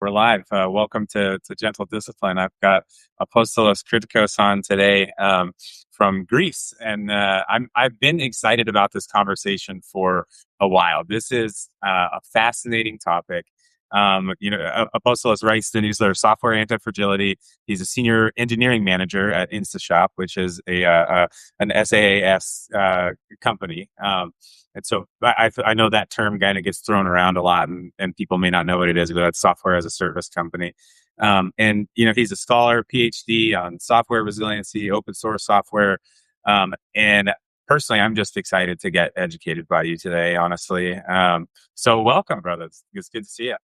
We're live. Welcome to Gentle Discipline. I've got Apostolos Kritikos on today from Greece, and I've been excited about this conversation for a while. This is a fascinating topic. Apostolos writes the newsletter Software Anti-Fragility. He's a senior engineering manager at InstaShop, which is an SaaS company. And so I know that term kind of gets thrown around a lot, and people may not know what it is, but that's software as a service company. He's a scholar, PhD on software resiliency, open source software. And personally, I'm just excited to get educated by you today, honestly. So welcome, brother. It's good to see you.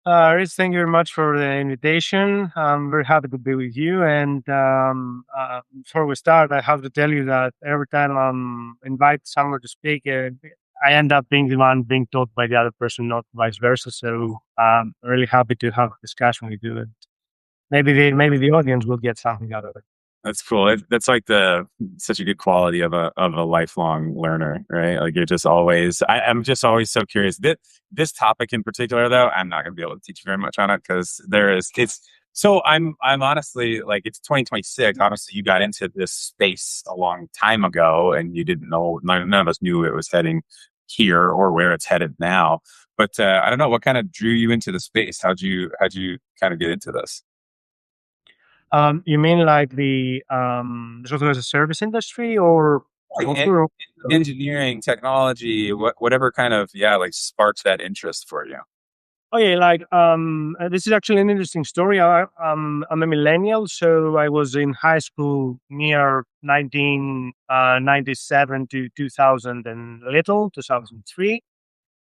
Rich, thank you very much for the invitation. I'm very happy to be with you. And before we start, I have to tell you that every time I'm invited somewhere to speak, I end up being the one being taught by the other person, not vice versa. So I'm really happy to have a discussion with you. And maybe the audience will get something out of it. That's cool. That's like such a good quality of a lifelong learner, right? Like you're just always. I'm just always so curious. This topic in particular, though, I'm not going to be able to teach you very much on it because it's. So I'm honestly like it's 2026. Honestly, you got into this space a long time ago, and you didn't know. None of us knew it was heading here or where it's headed now. But I don't know what kind of drew you into the space. How'd you kind of get into this? You mean like the software as a service industry or Like software? engineering, technology, whatever kind of like sparks that interest for you. Oh yeah, this is actually an interesting story. I'm a millennial, so I was in high school near 1997 to 2000 and little 2003.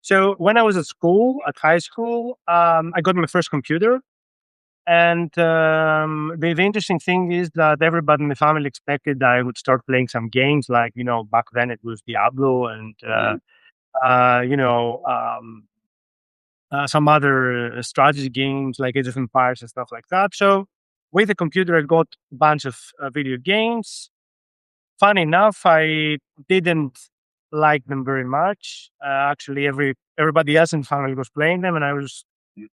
So when I was at high school, I got my first computer, and the interesting thing is that everybody in the family expected I would start playing some games, like back then it was Diablo and you know. Some other strategy games like Age of Empires and stuff like that. So with the computer, I got a bunch of video games. Funny enough, I didn't like them very much. Actually, everybody else in family was playing them, and I was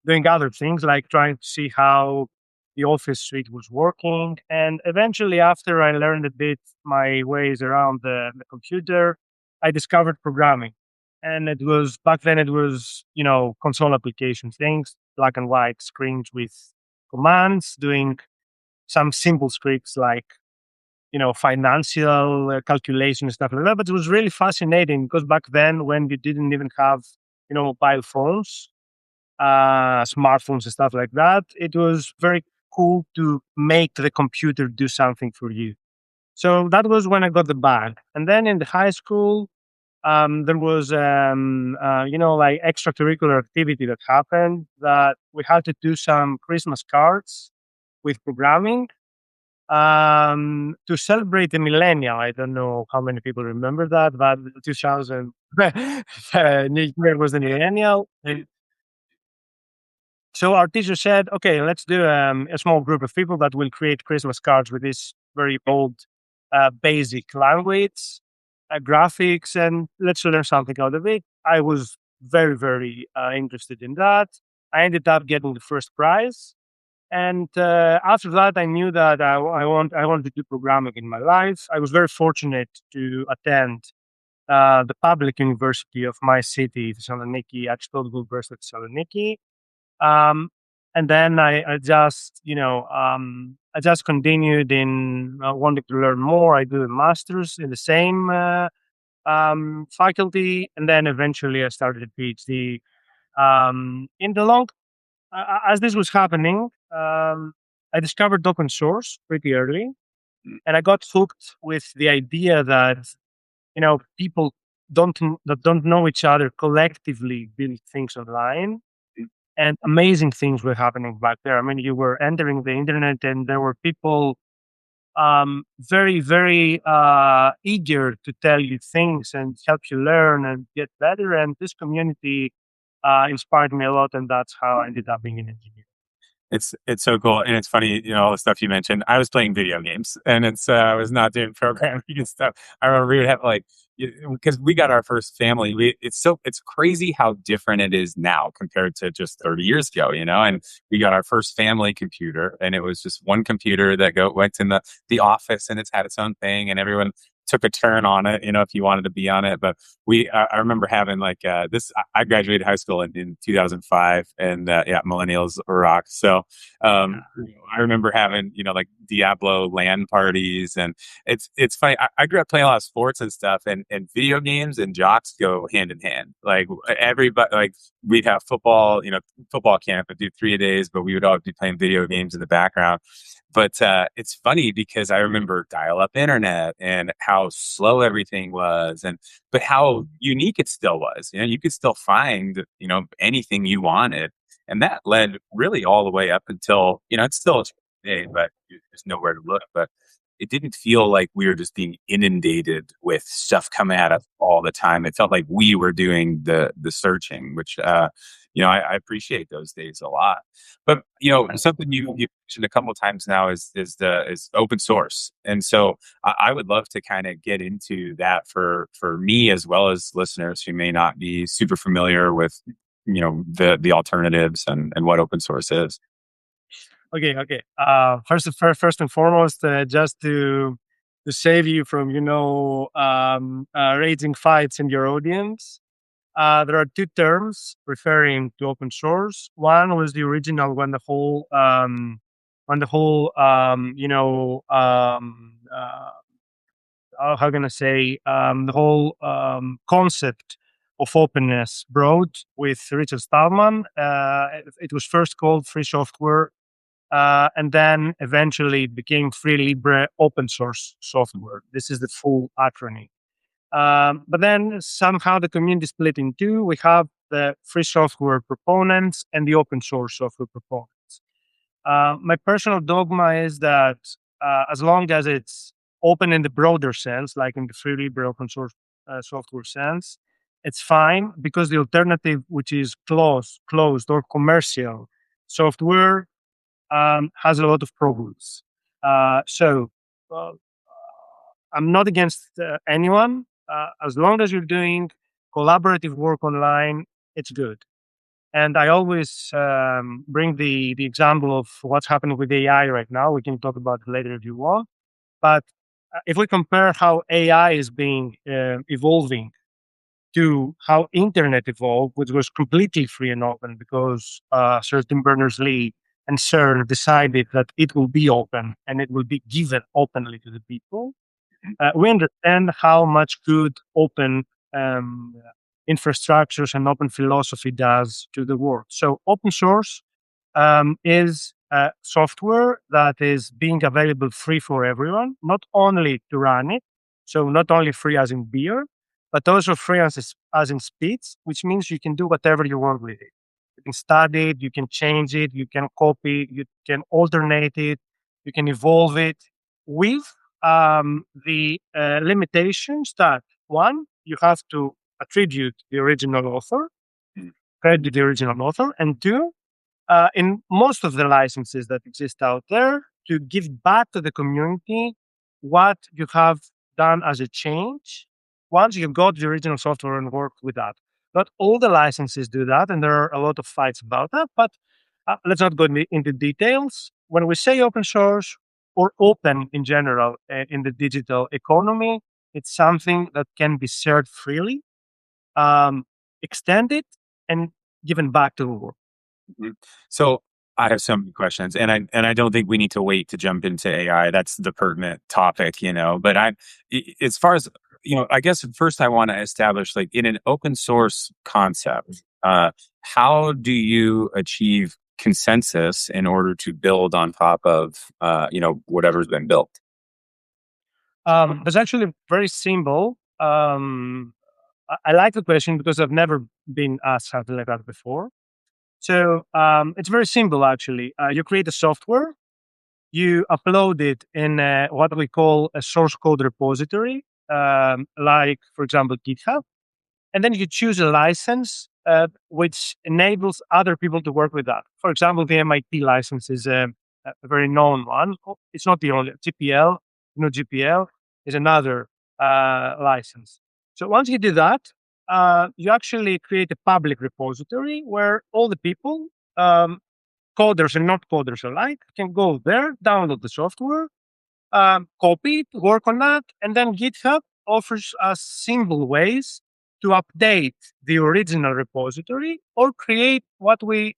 doing other things like trying to see how the office suite was working. And eventually, after I learned a bit my ways around the computer, I discovered programming. And it was back then, it was, console application things, black and white screens with commands, doing some simple scripts like, financial calculation and stuff like that. But it was really fascinating because back then, when you didn't even have, mobile phones, smartphones and stuff like that, it was very cool to make the computer do something for you. So that was when I got the bug. And then in the high school, there was, like extracurricular activity that happened that we had to do some Christmas cards with programming to celebrate the millennial. I don't know how many people remember that, but 2000 New Year was the millennial. So our teacher said, okay, let's do a small group of people that will create Christmas cards with this very old, basic language, graphics, and let's learn something out of it. I was very, very interested in that. I ended up getting the first prize. And after that, I knew that I wanted to do programming in my life. I was very fortunate to attend the public university of my city, Thessaloniki, Apostolos University Thessaloniki. um, and then I just continued in wanting to learn more. I do a master's in the same faculty, and then eventually I started a PhD. In the long, as this was happening, I discovered open source pretty early, and I got hooked with the idea that people that don't know each other collectively build things online, and amazing things were happening back there. I mean, you were entering the internet, and there were people very, very eager to tell you things and help you learn and get better. And this community inspired me a lot, and that's how I ended up being an engineer. It's so cool, and it's funny, all the stuff you mentioned. I was playing video games, and I was not doing programming and stuff. I remember we would have like because we got our first family. It's crazy how different it is now compared to just 30 years ago, And we got our first family computer, and it was just one computer that went in the office, and it's had its own thing, and everyone took a turn on it, if you wanted to be on it. But I remember having like this. I graduated high school in 2005, and yeah, millennials rock. So I remember having like Diablo LAN parties, and it's funny. I grew up playing a lot of sports and stuff, and video games and jocks go hand in hand. Like everybody, like we'd have football, football camp and do 3 days, but we would always be playing video games in the background. But it's funny because I remember dial-up internet and how slow everything was, but how unique it still was. You could still find anything you wanted, and that led really all the way up until it's still today, but there's nowhere to look. But it didn't feel like we were just being inundated with stuff coming at us all the time. It felt like we were doing the searching, which I appreciate those days a lot. But something you mentioned a couple of times now is open source, and so I would love to kind of get into that for me as well as listeners who may not be super familiar with the alternatives and what open source is. Okay. First and foremost, just to save you from raising fights in your audience, there are two terms referring to open source. One was the original when the whole how can I say the whole concept of openness brought with Richard Stallman. It was first called free software, and then eventually it became Free Libre Open Source Software. This is the full acronym. But then somehow the community split in two. We have the free software proponents and the open source software proponents. My personal dogma is that as long as it's open in the broader sense, like in the Free Libre Open Source software sense, it's fine, because the alternative, which is closed or commercial software, has a lot of problems. So I'm not against anyone. As long as you're doing collaborative work online, it's good. And I always bring the example of what's happening with AI right now. We can talk about it later if you want. But if we compare how AI is being evolving to how internet evolved, which was completely free and open because Sir Tim Berners-Lee and CERN decided that it will be open and it will be given openly to the people, we understand how much good open infrastructures and open philosophy does to the world. So open source is software that is being available free for everyone, not only to run it, so not only free as in beer, but also free as in speeds, which means you can do whatever you want with it. You can study it, you can change it, you can copy, you can alternate it, you can evolve it with the limitations that, one, you have to attribute the original author, credit the original author, and two, in most of the licenses that exist out there, to give back to the community what you have done as a change once you've got the original software and worked with that. Not all the licenses do that, and there are a lot of fights about that, but let's not go into details. When we say open source or open in general in the digital economy, it's something that can be shared freely, extended, and given back to the world. Mhm. So I have so many questions, and I don't think we need to wait to jump into AI. That's the pertinent topic, But as far as I guess first I want to establish, like, in an open source concept, how do you achieve consensus in order to build on top of whatever's been built? That's actually very simple. I like the question because I've never been asked something like that before. So it's very simple, actually. You create a software, you upload it in what we call a source code repository, like, for example, GitHub. And then you choose a license which enables other people to work with that. For example, the MIT license is a very known one. It's not the only. GPL, GPL is another license. So once you do that, you actually create a public repository where all the people, coders and not coders alike, can go there, download the software, copy it, work on that, and then GitHub offers us simple ways to update the original repository or create what we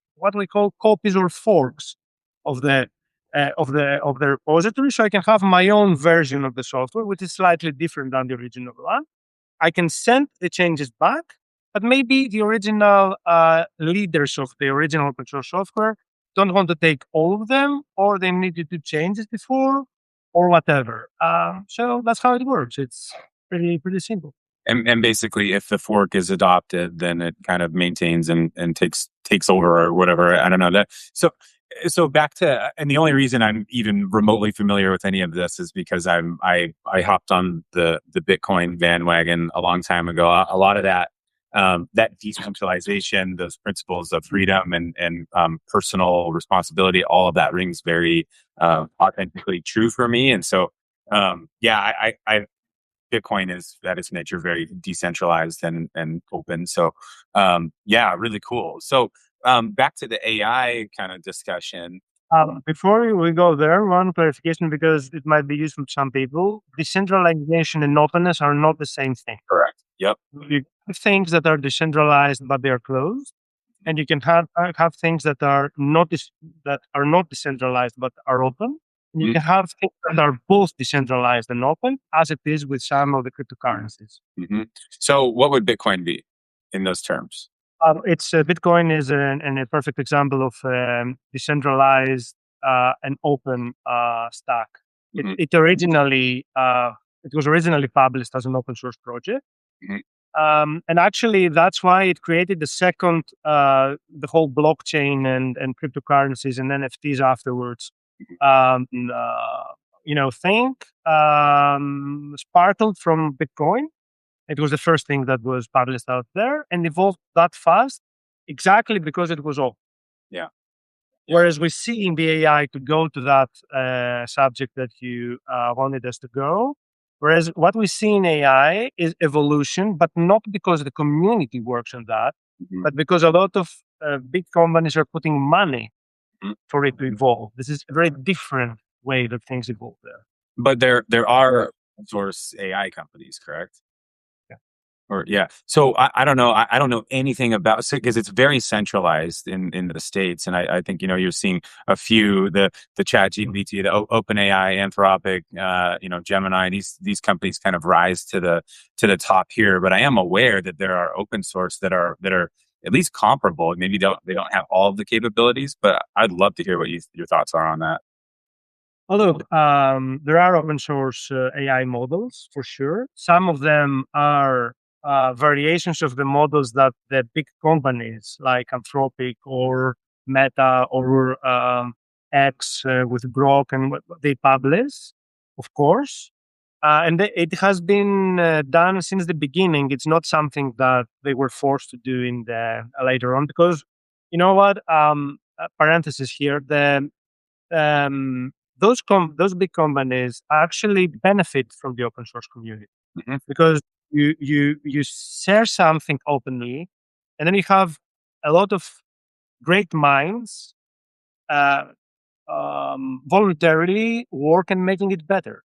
call copies or forks of the repository. So I can have my own version of the software, which is slightly different than the original one. I can send the changes back, but maybe the original leaders of the original open source software don't want to take all of them, or they need to do changes before, or whatever. So that's how it works. It's pretty simple. And basically, if the fork is adopted, then it kind of maintains and takes over or whatever. I don't know that. So back to, and the only reason I'm even remotely familiar with any of this is because I hopped on the Bitcoin bandwagon a long time ago. A lot of that that decentralization, those principles of freedom and personal responsibility, all of that rings very authentically true for me. And so yeah, I Bitcoin is at its nature very decentralized and open. So yeah, really cool. So back to the AI kind of discussion. Before we go there, one clarification because it might be useful to some people. Decentralization and openness are not the same thing. Correct. Yep. You have things that are decentralized but they are closed, and you can have things that are not decentralized but are open. And you can have things that are both decentralized and open, as it is with some of the cryptocurrencies. Mm-hmm. So, what would Bitcoin be in those terms? It's Bitcoin is a perfect example of decentralized and open stack. Mm-hmm. It was originally published as an open source project. Mm-hmm. And actually, that's why it created the whole blockchain and cryptocurrencies and NFTs afterwards. Think sparkled from Bitcoin. It was the first thing that was published out there and evolved that fast exactly because it was open. Yeah. Whereas we see in the AI to go to that subject that you wanted us to go. Whereas what we see in AI is evolution, but not because the community works on that, but because a lot of big companies are putting money for it to evolve. This is a very different way that things evolve there. But there are source AI companies, correct? Or yeah. So I don't know. I don't know anything about, because it's very centralized in the States. And I think, you're seeing a few, the ChatGPT, the OpenAI, Anthropic, Gemini, these companies kind of rise to the top here. But I am aware that there are open source that are at least comparable. Maybe they don't have all of the capabilities, but I'd love to hear what your thoughts are on that. Oh, look, there are open source AI models for sure. Some of them are variations of the models that the big companies like Anthropic or Meta or X with Grok and what they publish, of course. And it has been done since the beginning. It's not something that they were forced to do in the later on, because you know what? Parenthesis here. Those big companies actually benefit from the open source community, because you share something openly, and then you have a lot of great minds voluntarily work and making it better.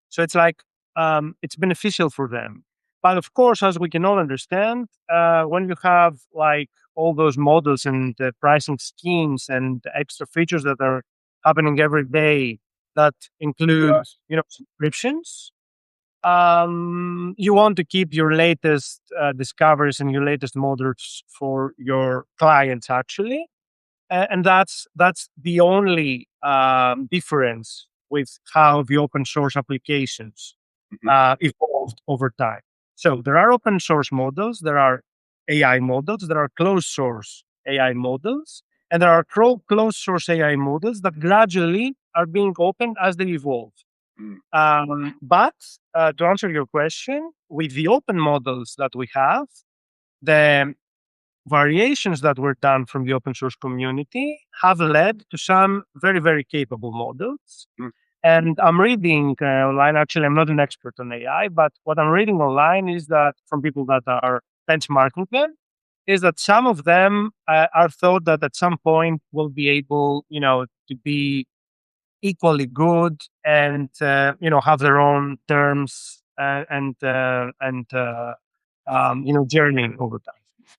So it's like it's beneficial for them. But of course, as we can all understand, when you have like all those models and pricing schemes and extra features that are happening every day that include subscriptions, you want to keep your latest discoveries and your latest models for your clients actually, and that's the only difference with how the open source applications evolved over time. So there are open source models, there are AI models, there are closed source AI models, and there are closed source AI models that gradually are being opened as they evolve. But to answer your question, with the open models that we have, the variations that were done from the open source community have led to some very, very capable models. Mm. And I'm reading online, actually, I'm not an expert on AI, but what I'm reading online is that from people that are benchmarking them, is that some of them are thought that at some point will be able, to be equally good and, have their own terms and journey over time.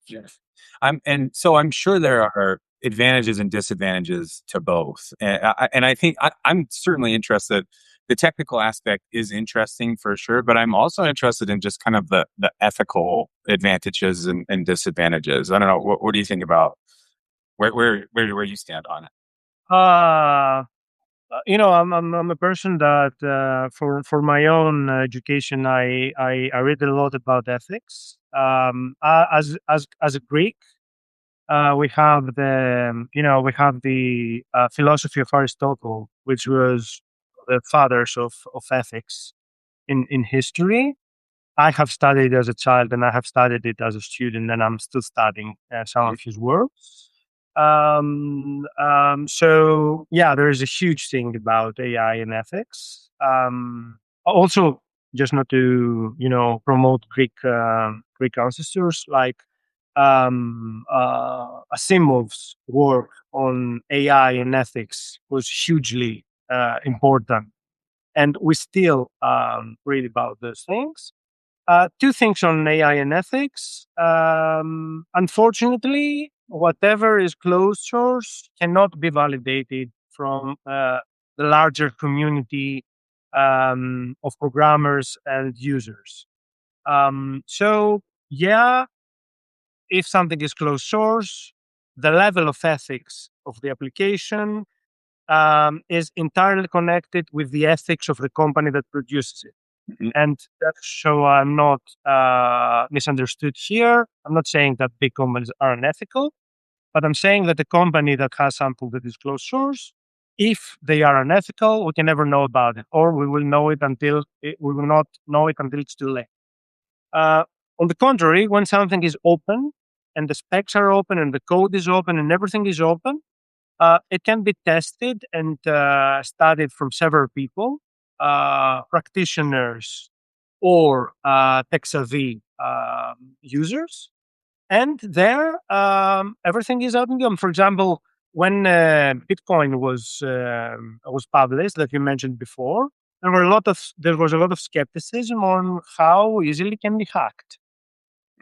Yes. I'm sure there are advantages and disadvantages to both. And I think I'm certainly interested. The technical aspect is interesting for sure, but I'm also interested in just kind of the ethical advantages and disadvantages. I don't know. What do you think about where you stand on it? Uh, I'm a person that for my own education, I read a lot about ethics. As a Greek, we have the philosophy of Aristotle, which was the fathers of ethics in history. I have studied as a child, and I have studied it as a student, and I'm still studying some of his work. So yeah, there is a huge thing about AI and ethics. Also, just not to promote Greek ancestors, like Asimov's work on AI and ethics was hugely important, and we still read about those things. Two things on AI and ethics. Unfortunately, whatever is closed source cannot be validated from the larger community of programmers and users. So, yeah, if something is closed source, the level of ethics of the application is entirely connected with the ethics of the company that produces it. Mhm. And that's so I'm not misunderstood here. I'm not saying that big companies are unethical, but I'm saying that the company that has something that is closed source, if they are unethical, we can never know about it, or we will not know it until it's too late. Uh, on the contrary, when something is open and the specs are open and the code is open and everything is open, it can be tested and studied from several people, practitioners or tech-savvy users. And there, everything is out in the. For example, when Bitcoin was published, that you mentioned before, there was a lot of skepticism on how easily it can be hacked.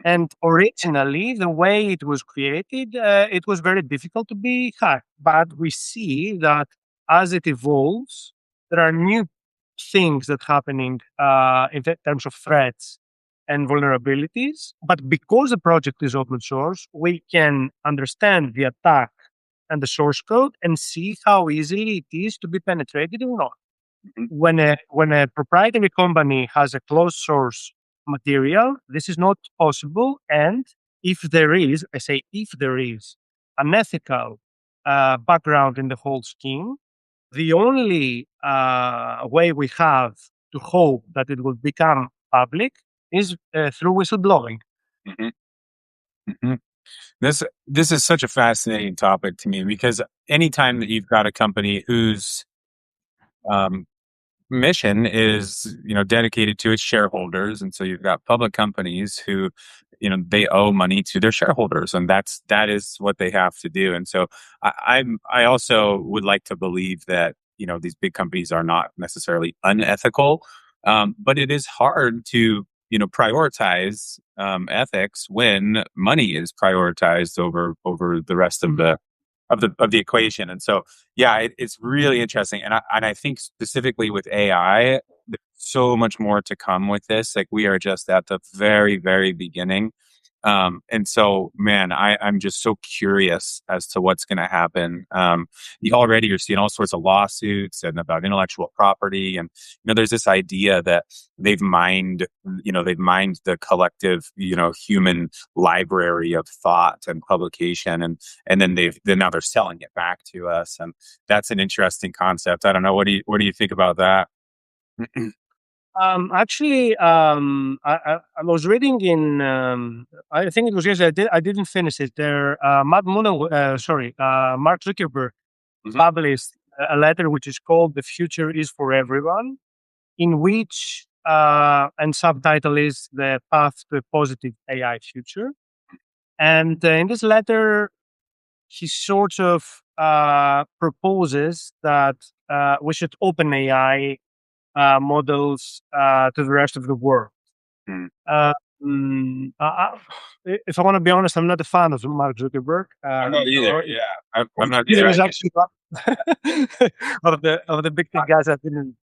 And originally, the way it was created, it was very difficult to be hacked. But we see that as it evolves, there are new things that happening in terms of threats and vulnerabilities. But because the project is open source, we can understand the attack and the source code and see how easily it is to be penetrated or not. Mhm. When a proprietary company has a closed source material, this is not possible. And if there is, I say if there is an ethical background in the whole scheme, the only way we have to hope that it will become public is through whistleblowing. Mhm. Mhm. This is such a fascinating topic to me because anytime that you've got a company whose um, mission is dedicated to its shareholders, and so you've got public companies who they owe money to their shareholders, and that is what they have to do. And so I also would like to believe that these big companies are not necessarily unethical, but it is hard to prioritize ethics when money is prioritized over the rest of the equation. And so, yeah, it's really interesting. And I think specifically with AI, there's so much more to come with this. Like we are just at the very, very beginning. And so, man, I'm just so curious as to what's going to happen. Already you're seeing all sorts of lawsuits and about intellectual property, and there's this idea that they've mined the collective, human library of thought and publication, and then now they're selling it back to us, and that's an interesting concept. I don't know. What do you think about that? I was reading in, I think it was yesterday. I didn't finish it. Mark Zuckerberg Hmm. published a letter which is called "The Future Is for Everyone," in which and subtitle is "The Path to a Positive AI Future." And in this letter, he sort of proposes that we should open AI models to the rest of the world. Mm. Uh, if I want to be honest, I'm not a fan of Mark Zuckerberg. I'm not either. Yeah, I'm not He either. is actually one of the big tech guys I've been.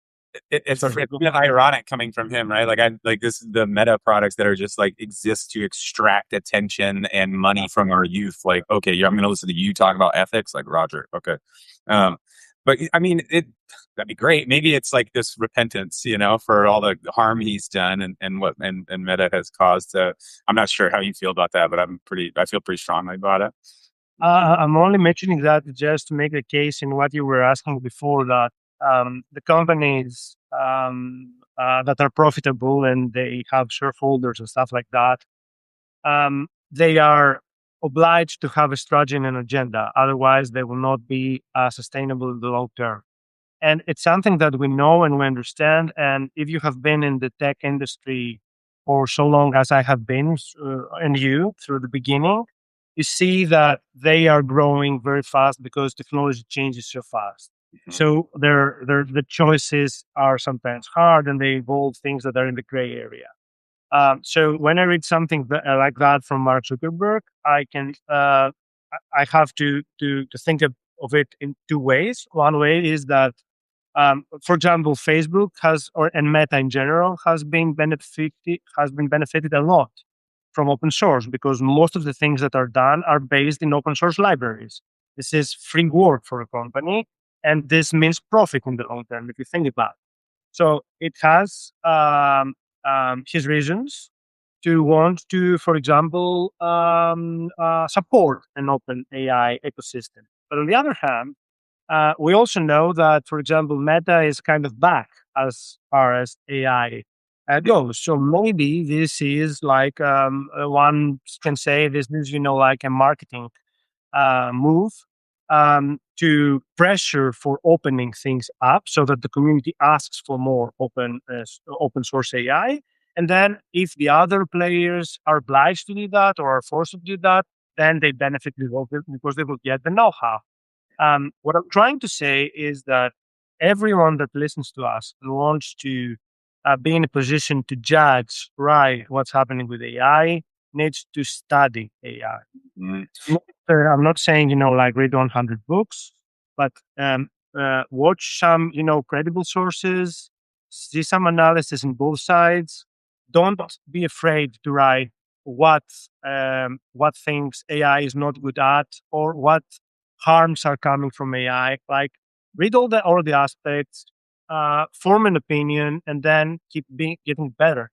It's Sorry. kind of ironic coming from him, right? Like I like this the meta products that are just like exist to extract attention and money from our youth. Like, okay, yeah, I'm going to listen to you talk about ethics, like Roger. Okay, um, but I mean, that'd be great. Maybe it's like this repentance, for all the harm he's done and what and meta has caused. I'm not sure how you feel about that, but I feel pretty strongly about it. I'm only mentioning that just to make the case in what you were asking before, that the companies that are profitable and they have shareholders and stuff like that, they are obliged to have a strategy and an agenda. Otherwise, they will not be sustainable in the long term. And it's something that we know and we understand. And if you have been in the tech industry for so long as I have been, and you through the beginning, you see that they are growing very fast because technology changes so fast. Mhm. So the choices are sometimes hard and they involve things that are in the gray area. So when I read something like that from Mark Zuckerberg, I have to think of it in two ways. One way is that, for example, Facebook and Meta in general has been benefited a lot from open source because most of the things that are done are based in open source libraries. This is free work for a company, and this means profit in the long term if you think about it. So it has his reasons to want to, for example, support an open AI ecosystem. But on the other hand, we also know that, for example, Meta is kind of back as far as AI goes. So maybe this is like, one can say this is, like a marketing move to pressure for opening things up so that the community asks for more open source AI. And then if the other players are obliged to do that or are forced to do that, then they benefit because they will get the know-how. What I'm trying to say is that everyone that listens to us and wants to be in a position to judge right what's happening with AI needs to study AI. Mm. I'm not saying, like read 100 books, but watch some, credible sources, see some analysis on both sides. Don't be afraid to write what things AI is not good at or what harms are coming from AI. Like read all the aspects, form an opinion, and then keep getting better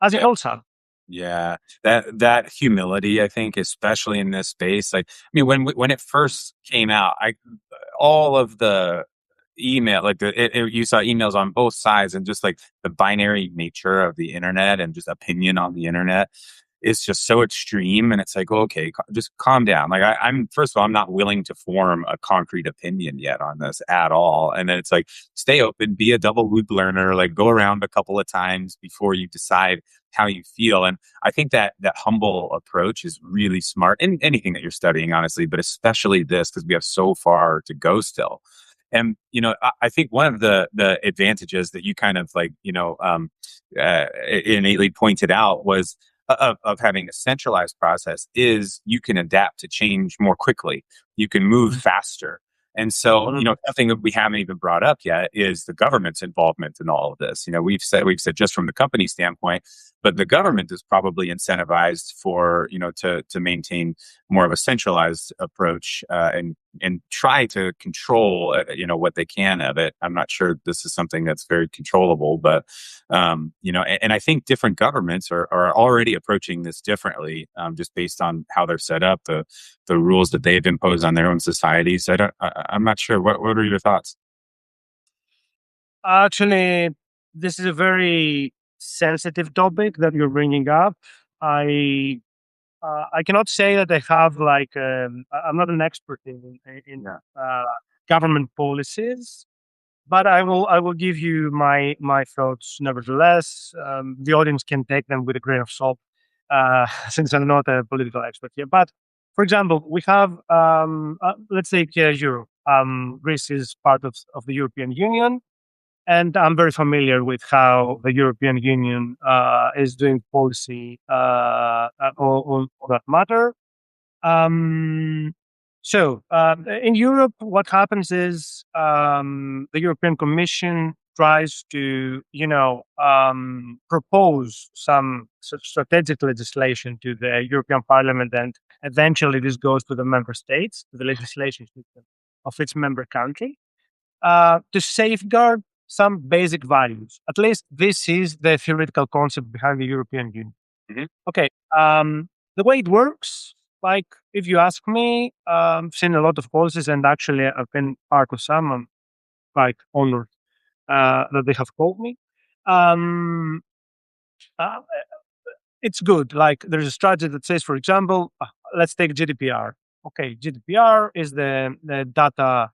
as it Yeah. also. Yeah, that humility, I think, especially in this space. Like, I mean, when it first came out, all of the email, like you saw emails on both sides, and just like the binary nature of the internet and just opinion on the internet is just so extreme. And it's like, okay, just calm down. Like I'm first of all, I'm not willing to form a concrete opinion yet on this at all. And then it's like, stay open, be a double loop learner, like go around a couple of times before you decide how you feel. And I think that humble approach is really smart in anything that you're studying, honestly, but especially this, because we have so far to go still. And I think one of the advantages that you kind of like innately pointed out was of having a centralized process is you can adapt to change more quickly. You can move faster. And so, something that we haven't even brought up yet is the government's involvement in all of this. We've said just from the company standpoint, but the government is probably incentivized for, to maintain more of a centralized approach, and try to control, what they can of it. I'm not sure this is something that's very controllable, but and I think different governments are already approaching this differently, just based on how they're set up, the rules that they've imposed on their own societies. I'm not sure. What are your thoughts? Actually, this is a very sensitive topic that you're bringing up. I cannot say that I have like I'm not an expert in Yeah. government policies, but I will give you my thoughts nevertheless. The audience can take them with a grain of salt, since I'm not a political expert here. But for example, we have let's take Europe. Greece is part of the European Union, and I'm very familiar with how the European Union is doing policy on that matter. Um, in Europe, what happens is the European Commission tries to, propose some strategic legislation to the European Parliament, and eventually this goes to the member states, to the legislation system of its member country, to safeguard some basic values. At least this is the theoretical concept behind the European Union. Mhm. Okay. The way it works, like if you ask me, I've seen a lot of policies, and actually I've been part of some. I'm quite honored that they have called me. Um, uh, it's good. Like there's a strategy that says, for example, let's take GDPR. Okay, GDPR is the data,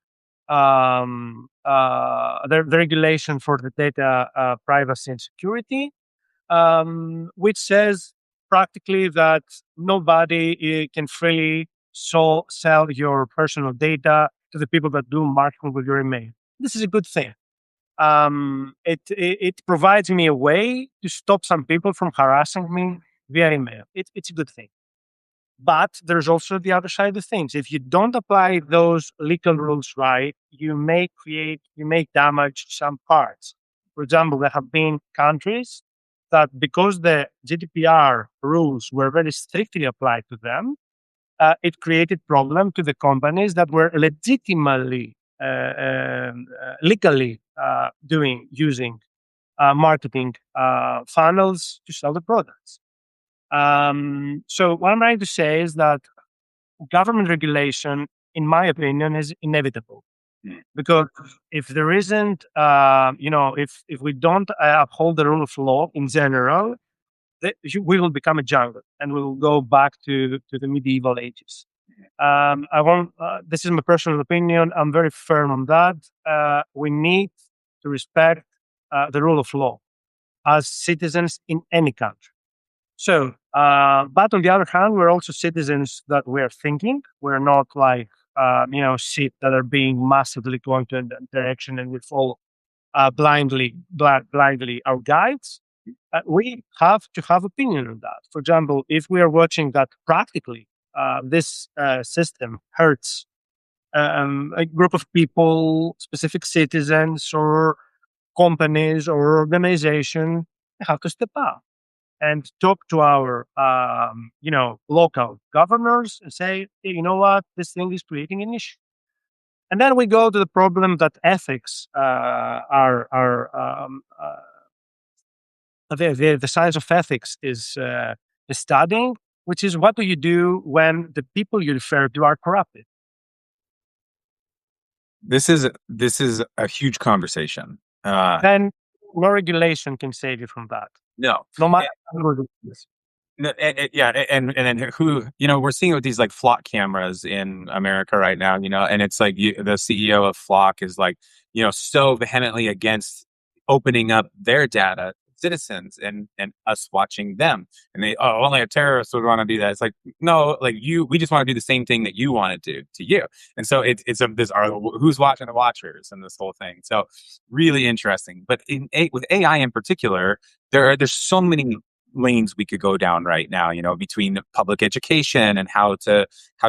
the regulation for the data privacy and security, which says practically that nobody can freely sell your personal data to the people that do marketing with your email. This is a good thing. It provides me a way to stop some people from harassing me via email. It's a good thing. But there's also the other side of things. If you don't apply those legal rules right, you may damage some parts. For example, there have been countries that because the GDPR rules were very strictly applied to them, it created problem to the companies that were legitimately, legally using marketing funnels to sell the products. So what I'm trying to say is that government regulation, in my opinion, is inevitable Mm. because if there isn't, if we don't uphold the rule of law in general, we will become a jungle and we will go back to the medieval ages. I won't. This is my personal opinion. I'm very firm on that. We need to respect the rule of law as citizens in any country. So, but on the other hand, we're also citizens that we're thinking. We're not like, sheep that are being massively going to that direction and we follow blindly our guides. We have to have opinion on that. For example, if we are watching that practically this system hurts a group of people, specific citizens or companies or organization, we have to step up and talk to our, local governors and say, hey, you know what, this thing is creating an issue. And then we go to the problem that ethics the science of ethics is studying, which is what do you do when the people you refer to are corrupted? This is a huge conversation. Then no regulation can save you from that, No. no matter how good it is. No, yeah, and then who, we're seeing it with these like flock cameras in America right now, and it's like the CEO of Flock is like, so vehemently against opening up their data to citizens and us watching them, and they, only a terrorist would want to do that. It's like, no, like we just want to do the same thing that you want to do to you, and so it's this are who's watching the watchers and this whole thing. So really interesting, but with AI in particular, there's so many lanes we could go down right now, between public education and how to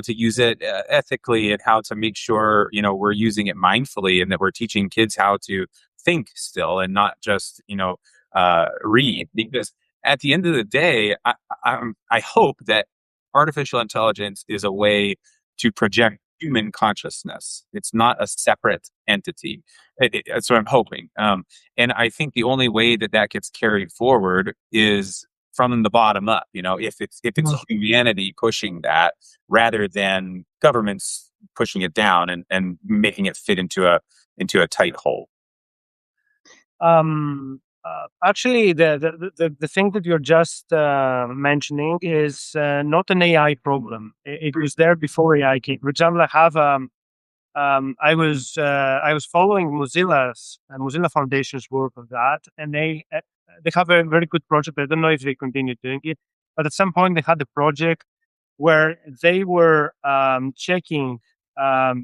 use it ethically and how to make sure, we're using it mindfully and that we're teaching kids how to think still and not just, read. Because at the end of the day, I hope that artificial intelligence is a way to project human consciousness. It's not a separate entity. That's what I'm hoping. And I think the only way that that gets carried forward is from the bottom up. If it's humanity pushing that rather than governments pushing it down and making it fit into a tight hole. Actually, the thing that you're just mentioning is not an AI problem. It was there before AI came. For example, I was following Mozilla's Mozilla Foundation's work on that, and they have a very good project. I don't know if they continue doing it, but at some point they had a project where they were checking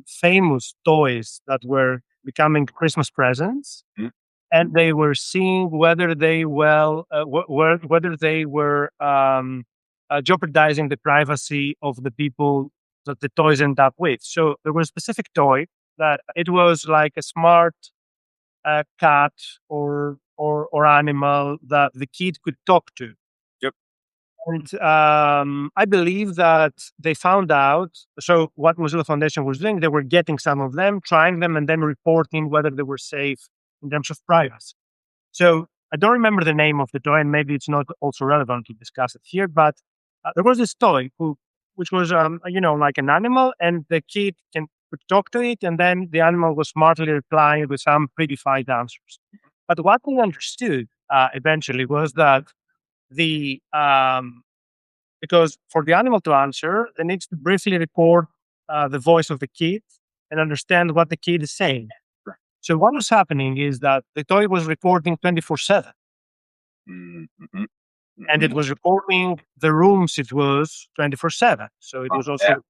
famous toys that were becoming Christmas presents, Mm. and they were seeing whether they whether they were jeopardizing the privacy of the people that the toys end up with. So there was a specific toy that it was like a smart cat or animal that the kid could talk to. Yep. And I believe that they found out. So what Mozilla Foundation was doing, they were getting some of them, trying them, and then reporting whether they were safe in terms of privacy. So I don't remember the name of the toy, and maybe it's not also relevant to discuss it here. But there was this toy which was, like an animal, and the kid could talk to it, and then the animal was smartly replying with some predefined answers. But what we understood eventually was that the because for the animal to answer, they need to briefly record the voice of the kid and understand what the kid is saying. Right. So what was happening is that the toy was recording 24/7, Mm-hmm. and it Mm-hmm. was recording the rooms it was 24/7. So it was Yeah. also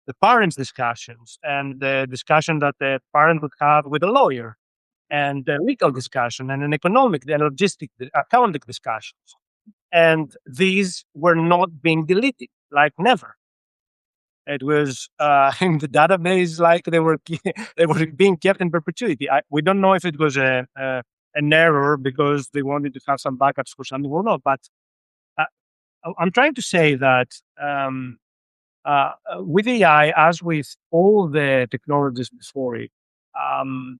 the parents' discussions and the discussion that the parent would have with a lawyer, and the legal discussion and an economic and logistic accounting discussions. And these were not being deleted, like never. It was in the database, like they were being kept in perpetuity. We don't know if it was an error because they wanted to have some backups for something or not. But uh, I'm trying to say that with AI, as with all the technologies before it, um,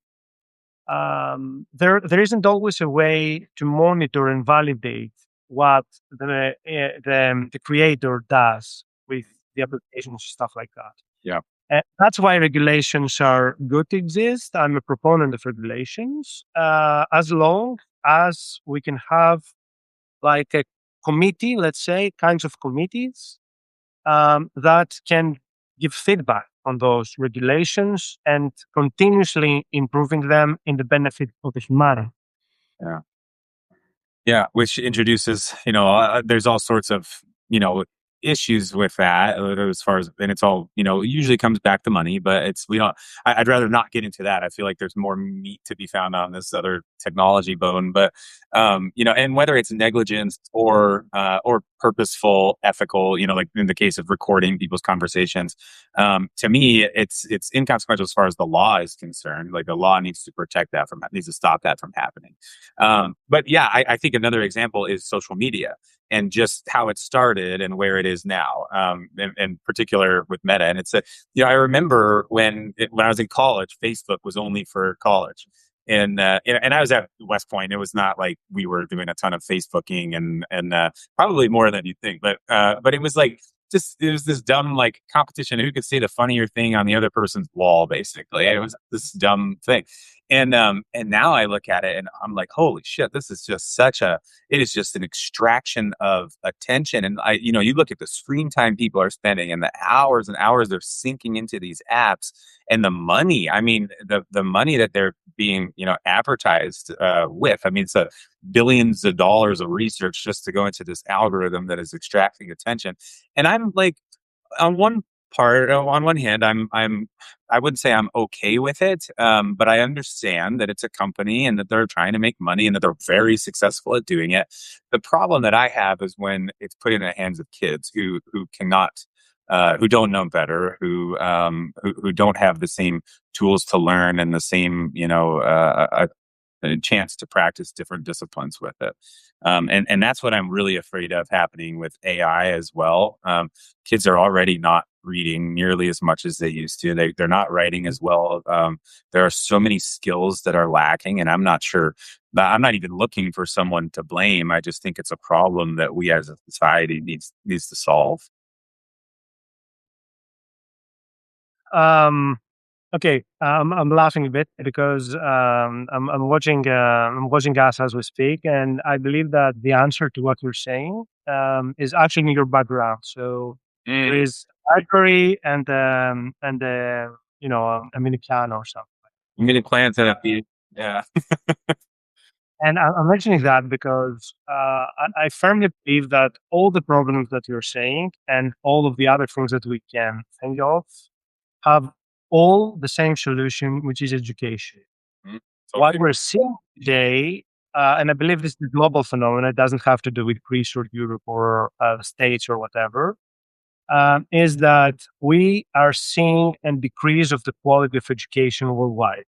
there isn't always a way to monitor and validate what the creator does with the applications, stuff like that. Yeah. And that's why regulations are good to exist. I'm a proponent of regulations, as long as we can have like a committee, let's say, kinds of committees that can give feedback on those regulations and continuously improving them in the benefit of the humanity. Yeah. Yeah, which introduces, there's all sorts of, issues with that as far as, and it's all, usually comes back to money, but we don't, I'd rather not get into that. I feel like there's more meat to be found on this other technology bone, but, and whether it's negligence or purposeful, ethical, like in the case of recording people's conversations, to me, it's inconsequential as far as the law is concerned. Like the law needs to protect that needs to stop that from happening. But yeah, I think another example is social media and just how it started and where it is now, in particular with Meta. And I remember when I was in college, Facebook was only for college. And I was at West Point. It was not like we were doing a ton of Facebooking and probably more than you'd think. But it was like it was this dumb like competition who could say the funnier thing on the other person's wall. Basically, it was this dumb thing. And now I look at it and I'm like, holy shit, this is just it is just an extraction of attention. And you look at the screen time people are spending and the hours and hours they're sinking into these apps and the money. I mean, the money that they're being, advertised with. I mean, it's billions of dollars of research just to go into this algorithm that is extracting attention. And I'm like, on one hand, I wouldn't say I'm okay with it, but I understand that it's a company and that they're trying to make money and that they're very successful at doing it. The problem that I have is when it's put in the hands of kids who cannot, who don't know better, who don't have the same tools to learn and the same, a chance to practice different disciplines with it. And that's what I'm really afraid of happening with AI as well. Kids are already not reading nearly as much as they used to. They're not writing as well. There are so many skills that are lacking, and I'm not sure. I'm not even looking for someone to blame. I just think it's a problem that we as a society needs to solve. Um, Okay, I'm laughing a bit because I'm watching us as we speak, and I believe that the answer to what you're saying is actually in your background. So there Mm. is archery and a mini piano or something. Mini plants and a few. Yeah. And I'm mentioning that because I firmly believe that all the problems that you're saying and all of the other things that we can think of have all the same solution, which is education. Mm. What Totally. we're seeing today, and I believe this is a global phenomenon, it doesn't have to do with Greece or Europe or the States or whatever, is that we are seeing a decrease of the quality of education worldwide.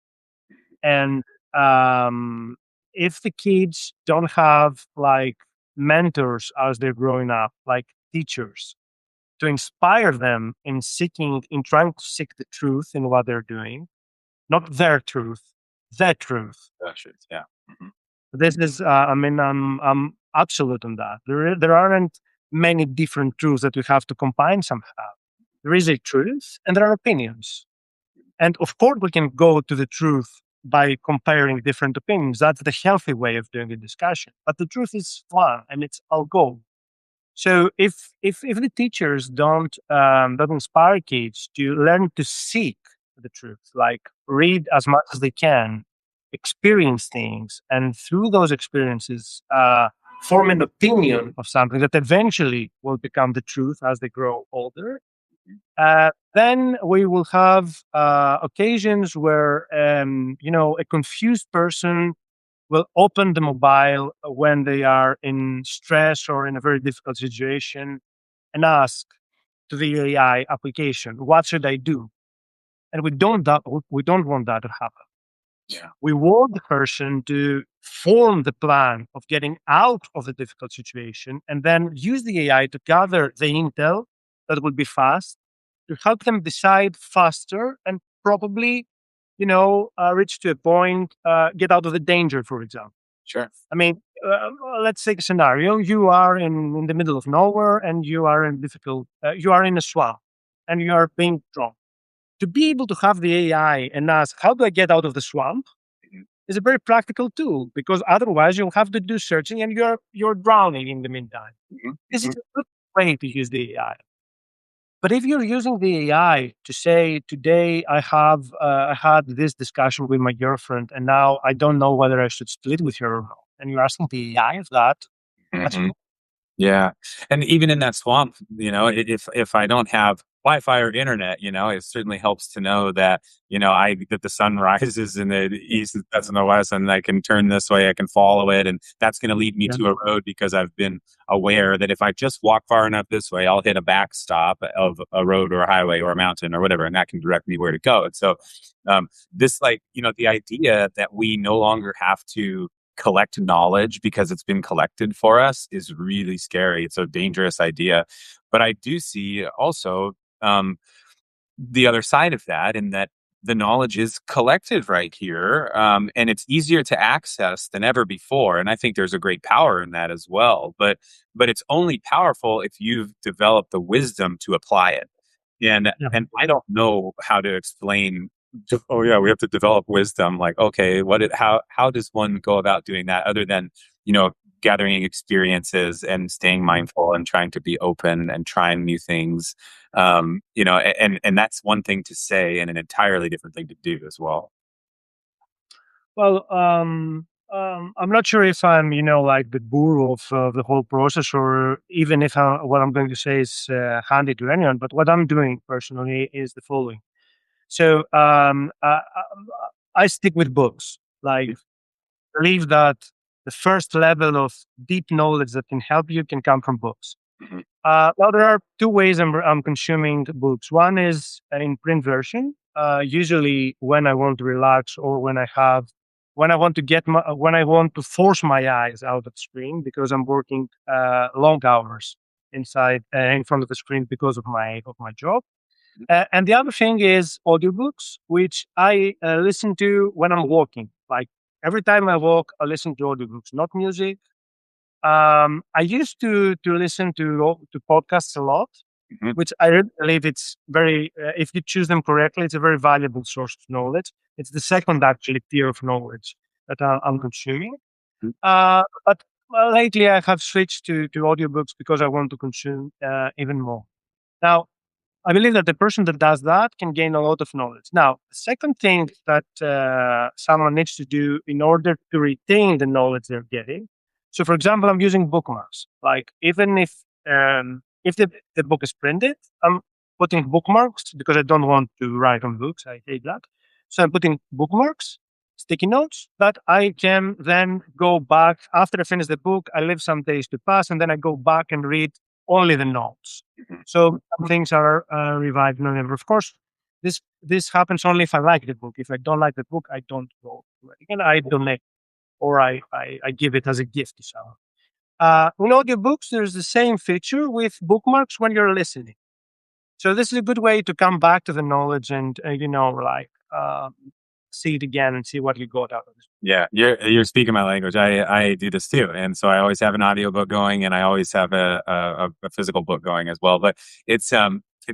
And if the kids don't have like mentors as they're growing up, like teachers, to inspire them in trying to seek the truth in what they're doing, not their truth, the truth. Yeah. Mhm. This is, I'm absolute on that. There aren't many different truths that we have to combine somehow. There is a truth and there are opinions. And of course, we can go to the truth by comparing different opinions. That's the healthy way of doing a discussion. But the truth is one, and it's our goal. So if the teachers don't inspire kids to learn to seek the truth, like read as much as they can, experience things, and through those experiences, form an opinion of something that eventually will become the truth as they grow older, then we will have occasions where a confused person will open the mobile when they are in stress or in a very difficult situation and ask to the AI application, "What should I do?" And we don't want that to happen. Yeah. We want the person to form the plan of getting out of the difficult situation and then use the AI to gather the intel that will be fast to help them decide faster and probably, reach to a point, get out of the danger, for example. Sure. I mean, let's take a scenario. You are in the middle of nowhere and you are in a swamp and you are being drawn. To be able to have the AI and ask, how do I get out of the swamp? Mhm. Is a very practical tool because otherwise you'll have to do searching and you're drowning in the meantime. Mhm. This is Mhm. a good way to use the AI. But if you're using the AI to say, today I had this discussion with my girlfriend and now I don't know whether I should split with her or not, and you're asking the AI of that, that's Mhm. Yeah, and even in that swamp, if I don't have Wi-Fi or internet, it certainly helps to know that, I that the sun rises in the east and sets in the west, and I can turn this way, I can follow it, and that's gonna lead me yeah. to a road because I've been aware that if I just walk far enough this way, I'll hit a backstop of a road or a highway or a mountain or whatever, and that can direct me where to go. And so, this, like, the idea that we no longer have to collect knowledge because it's been collected for us is really scary. It's a dangerous idea. But I do see also um, the other side of that, in that the knowledge is collected right here, and it's easier to access than ever before. And I think there's a great power in that as well. But it's only powerful if you've developed the wisdom to apply it. And Yeah. and I don't know how to explain. Oh yeah, we have to develop wisdom. Like, okay, how does one go about doing that other than gathering experiences and staying mindful and trying to be open and trying new things. And that's one thing to say and an entirely different thing to do as well. Well, I'm not sure if I'm, like the guru of the whole process, or even if what I'm going to say is handy to anyone. But what I'm doing personally is the following. So I stick with books. Like, believe that the first level of deep knowledge that can help you can come from books. Mhm. Well, there are two ways I'm consuming the books. One is in print version, usually when I want to relax or when I want to when I want to force my eyes out of the screen because I'm working long hours inside in front of the screen because of my job. And the other thing is audiobooks, which I listen to when I'm walking. Like every time I walk, I listen to audiobooks, not music. I used to listen to podcasts a lot, Mhm. which I really believe it's very, if you choose them correctly, it's a very valuable source of knowledge. It's the second actually tier of knowledge that I'm consuming. Mhm. But lately I have switched to audiobooks because I want to consume even more. Now, I believe that the person that does that can gain a lot of knowledge. Now, the second thing that someone needs to do in order to retain the knowledge they're getting. So, for example, I'm using bookmarks. Like, even if the book is printed, I'm putting bookmarks because I don't want to write on books. I hate that. So I'm putting bookmarks, sticky notes that I can then go back after I finish the book. I leave some days to pass, and then I go back and read only the notes. Mhm. So some things are revived and never. Of course, this happens only if I like the book. If I don't like the book, I don't go. And I donate or I give it as a gift to someone. In audiobooks, there's the same feature with bookmarks when you're listening. So this is a good way to come back to the knowledge and see it again and see what you got out of it. Yeah, you're speaking my language. I do this too, and so I always have an audiobook going, and I always have a physical book going as well. But it's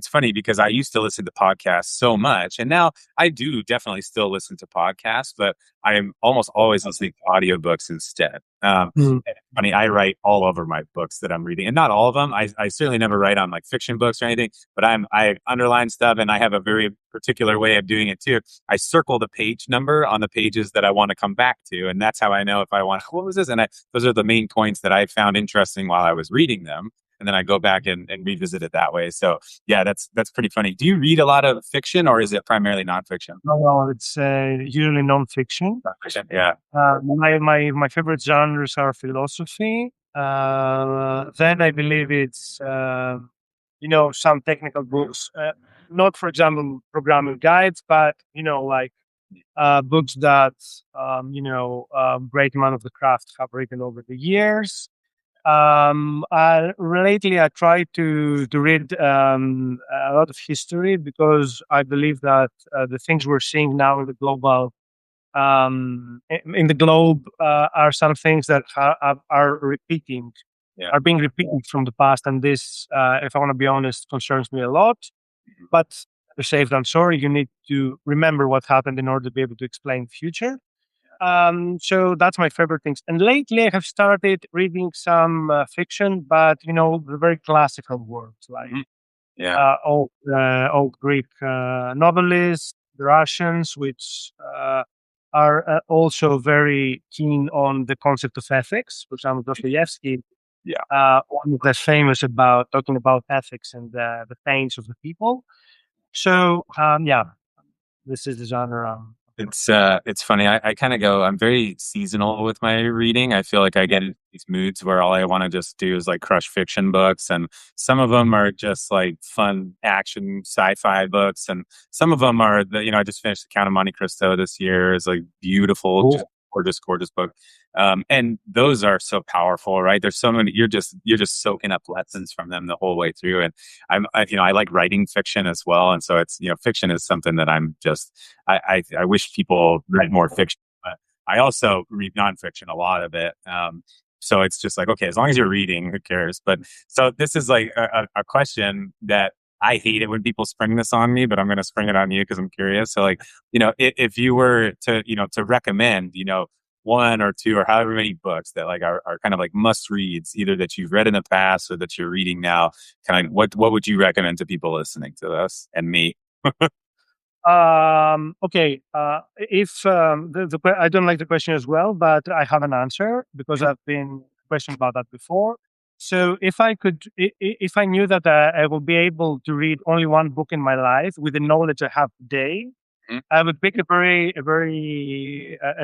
funny because I used to listen to podcasts so much, and now I do definitely still listen to podcasts, but I'm almost always listening to audiobooks instead. Mm. And it's funny, I write all over my books that I'm reading, and not all of them. I certainly never write on like fiction books or anything, but I underline stuff, and I have a very particular way of doing it too. I circle the page number on the pages that I want to come back to, and that's how I know if I want. What was this? And those are the main points that I found interesting while I was reading them, and then I go back and revisit it that way. So yeah, that's pretty funny. Do you read a lot of fiction, or is it primarily nonfiction? No, well, it's usually nonfiction. Nonfiction. Yeah. My favorite genres are philosophy. Then I believe it's some technical books, not for example programming guides, but like books that great man of the craft have written over the years. Lately, I try to read a lot of history because I believe that the things we're seeing now in the in the globe are some things that are repeating, Yeah. are being repeated from the past, and this, if I want to be honest, concerns me a lot. But to save them, sorry, you need to remember what happened in order to be able to explain the future. So that's my favorite things. And lately, I have started reading some fiction, but the very classical works like Mhm. Yeah. old Greek novelists, the Russians, which are also very keen on the concept of ethics. For example, Dostoevsky, Yeah. one of the famous about talking about ethics and the pains of the people. So yeah, this is the genre. It's funny. I kind of go. I'm very seasonal with my reading. I feel like I get into these moods where all I want to just do is like crush fiction books, and some of them are just like fun action sci-fi books, and some of them are I just finished The Count of Monte Cristo this year. It's like beautiful, just Cool. gorgeous book. And those are so powerful, right? There's so many. You're just soaking up lessons from them the whole way through, and I like writing fiction as well, and so it's fiction is something that I'm just I wish people read more fiction, but I also read nonfiction, a lot of it. So it's just like, okay, as long as you're reading, who cares? But so this is like a question that I hate it when people spring this on me, but I'm going to spring it on you because I'm curious. So like, if you were to recommend, one or two or however many books that like are kind of like must reads, either that you've read in the past or that you're reading now, kind of what would you recommend to people listening to this and me? Okay. If I don't like the question as well, but I have an answer because I've been questioned about that before. So if I could, if I knew that I will be able to read only one book in my life with the knowledge I have today, Mhm. I would pick a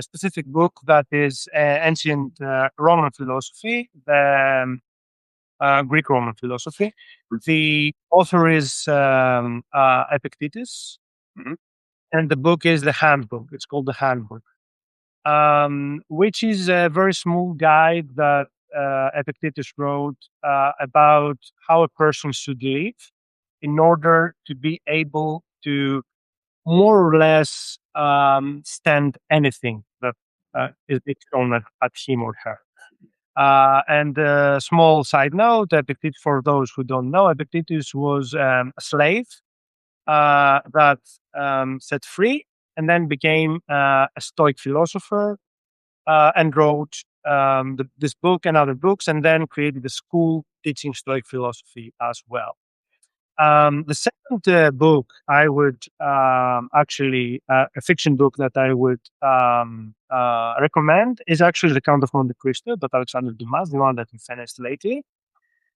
specific book that is ancient Roman philosophy, the Greek Roman philosophy. The author is Epictetus, Mhm. and the book is the Handbook. It's called the Handbook, which is a very small guide that Epictetus wrote about how a person should live in order to be able to more or less stand anything that is being thrown at him or her. And a small side note, Epictetus, for those who don't know, Epictetus was a slave that set free and then became a Stoic philosopher and wrote this book and other books, and then created a school teaching Stoic philosophy as well. The second book I would actually, a fiction book that I would recommend is actually The Count of Monte Cristo, by Alexander Dumas, the one that we finished lately.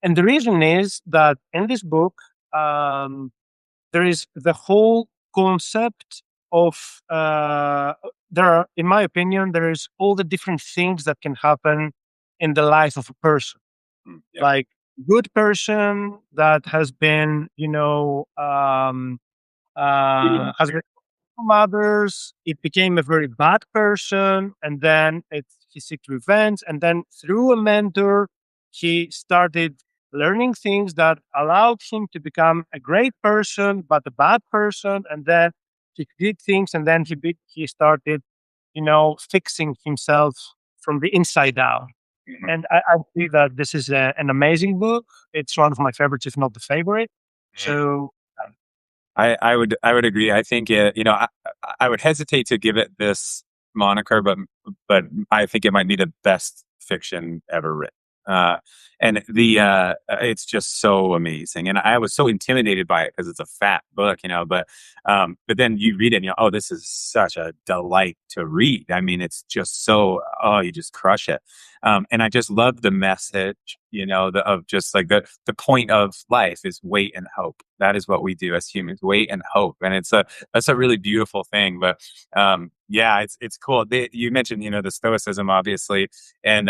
And the reason is that in this book, there is the whole concept of, there are, in my opinion, there is all the different things that can happen in the life of a person. Yeah. Like good person that has been, has been from others. It became a very bad person, and then he seeked revenge. And then through a mentor, he started learning things that allowed him to become a great person, but a bad person. And then he did things, and then he started, fixing himself from the inside out. Mhm. And I believe that this is an amazing book. It's one of my favorites, if not the favorite. So, I would agree. I think I would hesitate to give it this moniker, but I think it might be the best fiction ever written. Uh, and it's just so amazing. And I was so intimidated by it because it's a fat book, but then you read it and oh, this is such a delight to read. I mean, it's just you just crush it. And I just love the message, of just like the point of life is wait and hope. That is what we do as humans, wait and hope. And that's a really beautiful thing. But yeah, it's cool. You mentioned, the Stoicism, obviously, and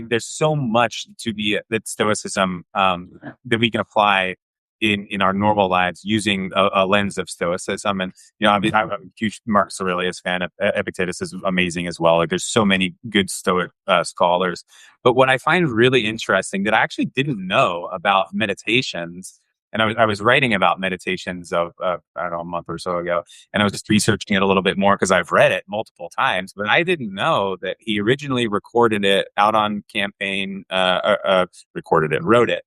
there's so much to that Stoicism that we can apply in our normal lives using a lens of Stoicism. And I'm a huge Marcus Aurelius fan. Epictetus is amazing as well. Like there's so many good Stoic scholars. But what I find really interesting that I actually didn't know about meditations, and I was writing about meditations of I don't know, a month or so ago, and I was just researching it a little bit more because I've read it multiple times, but I didn't know that he originally recorded it out on campaign, wrote it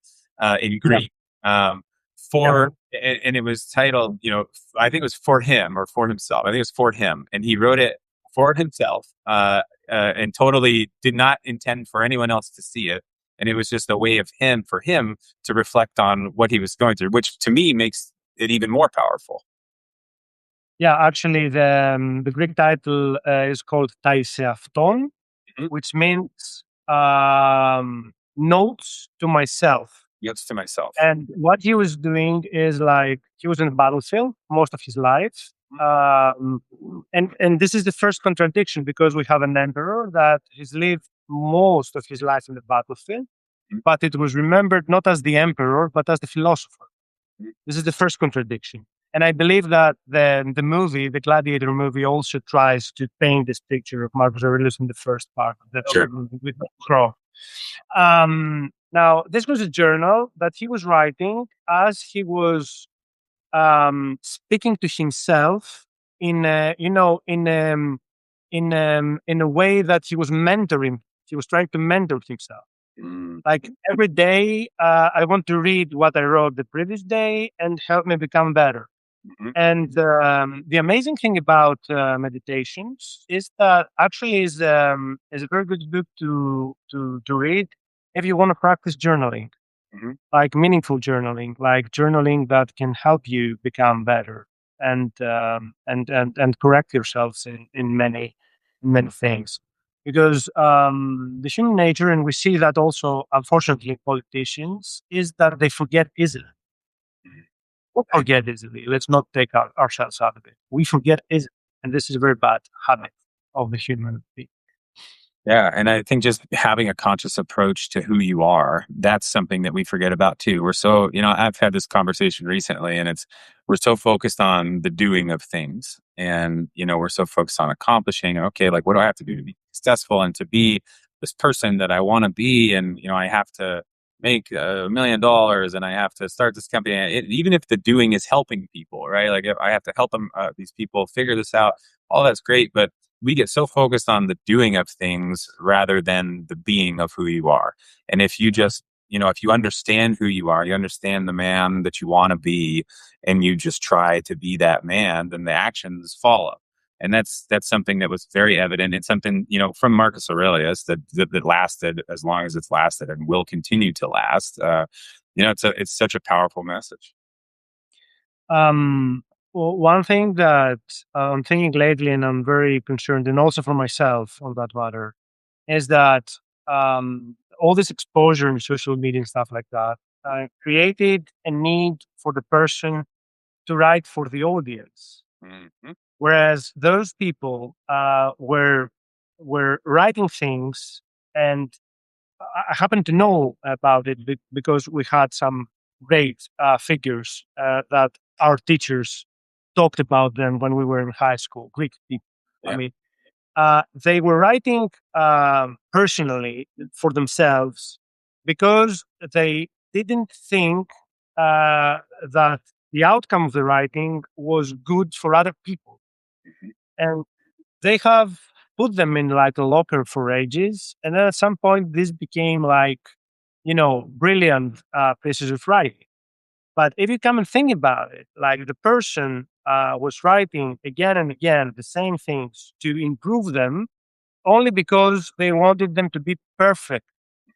in Greek. For and it was titled, I think it was for him or for himself. I think it was for him, and he wrote it for himself, and totally did not intend for anyone else to see it. And it was just a way for him to reflect on what he was going through, which to me makes it even more powerful. yeah, actually, the Greek title is called Taise Afton, Mhm. which means notes to myself. Yes, to myself. And what he was doing is like he was in the battlefield most of his life. And this is the first contradiction because we have an emperor that has lived most of his life in the battlefield, Mhm. but it was remembered not as the emperor, but as the philosopher. Mhm. This is the first contradiction. And I believe that the movie, the Gladiator movie, also tries to paint this picture of Marcus Aurelius in the first part of the movie with the crow. Now, this was a journal that he was writing as he was speaking to himself in in a way that he was mentoring. He was trying to mentor himself. Mm. Like every day, I want to read what I wrote the previous day and help me become better. Mhm. And the amazing thing about meditations is that actually is a very good book to read if you want to practice journaling, Mhm. like meaningful journaling, like journaling that can help you become better and correct yourselves in many things. Because the human nature, and we see that also, unfortunately, in politicians, is that they forget easily. Mhm. We forget easily. Let's not take ourselves out of it. We forget easily, and this is a very bad habit of the human being. Yeah, and I think just having a conscious approach to who you are, that's something that we forget about too. We're so, I've had this conversation recently and we're so focused on the doing of things and, we're so focused on accomplishing, okay, like what do I have to do to be successful and to be this person that I want to be? And, I have to make $1 million and I have to start this company. Even if the doing is helping people, right? Like if I have to help them, these people figure this out, all that's great. But we get so focused on the doing of things rather than the being of who you are. And if you just, if you understand who you are, you understand the man that you want to be, and you just try to be that man, then the actions follow. And that's something that was very evident. It's something, from Marcus Aurelius that lasted as long as it's lasted and will continue to last. It's such a powerful message. Well, one thing that I'm thinking lately, and I'm very concerned, and also for myself on that matter, is that all this exposure in social media and stuff like that created a need for the person to write for the audience, Mhm. whereas those people were writing things, and I happen to know about it because we had some great figures that our teachers talked about them when we were in high school. Greek people. I Yeah. mean, they were writing personally for themselves because they didn't think that the outcome of the writing was good for other people, Mhm. and they have put them in like a locker for ages. And then at some point, this became like, brilliant pieces of writing. But if you come and think about it, like the person was writing again and again the same things to improve them only because they wanted them to be perfect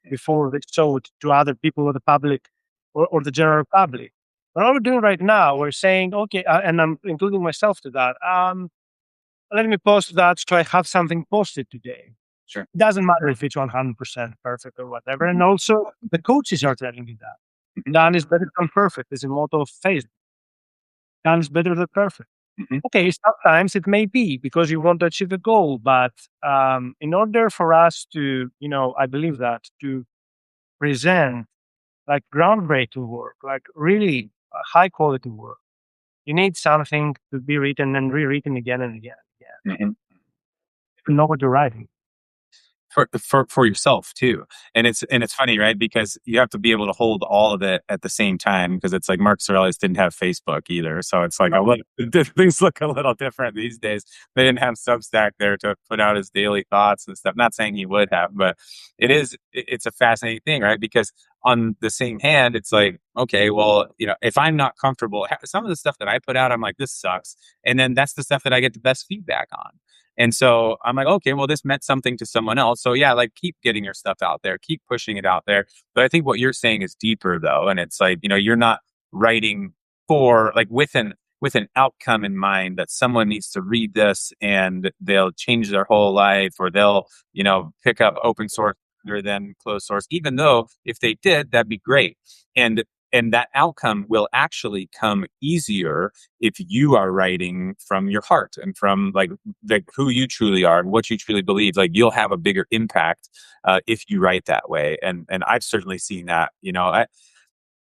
before they showed to other people or the public or the general public. What we're doing right now, we're saying, okay, and I'm including myself to that. Let me post that so I have something posted today. Sure. It doesn't matter if it's 100% perfect or whatever. And also, the coaches are telling you that. Mhm. Done is better than perfect. Is a motto of Facebook. Done is better than perfect. Mhm. Okay, sometimes it may be because you want to achieve a goal, but in order for us to, I believe that to present like groundbreaking work, like really high quality work, you need something to be written and rewritten again and again and again. Mhm. To know what you're writing. For yourself too. And it's funny, right? Because you have to be able to hold all of it at the same time, because it's like Marcus Aurelius didn't have Facebook either. So it's like things look a little different these days. They didn't have Substack there to put out his daily thoughts and stuff. Not saying he would have, but it's a fascinating thing, right? Because on the same hand, it's like, okay, well, if I'm not comfortable, some of the stuff that I put out, I'm like, this sucks. And then that's the stuff that I get the best feedback on. And so I'm like, okay, well, this meant something to someone else. So yeah, like keep getting your stuff out there, keep pushing it out there. But I think what you're saying is deeper though. And it's like, you're not writing for like with an outcome in mind that someone needs to read this and they'll change their whole life, or they'll, pick up open source rather than closed source. Even though if they did, that'd be great. And that outcome will actually come easier if you are writing from your heart and from like who you truly are and what you truly believe. Like you'll have a bigger impact if you write that way. And I've certainly seen that.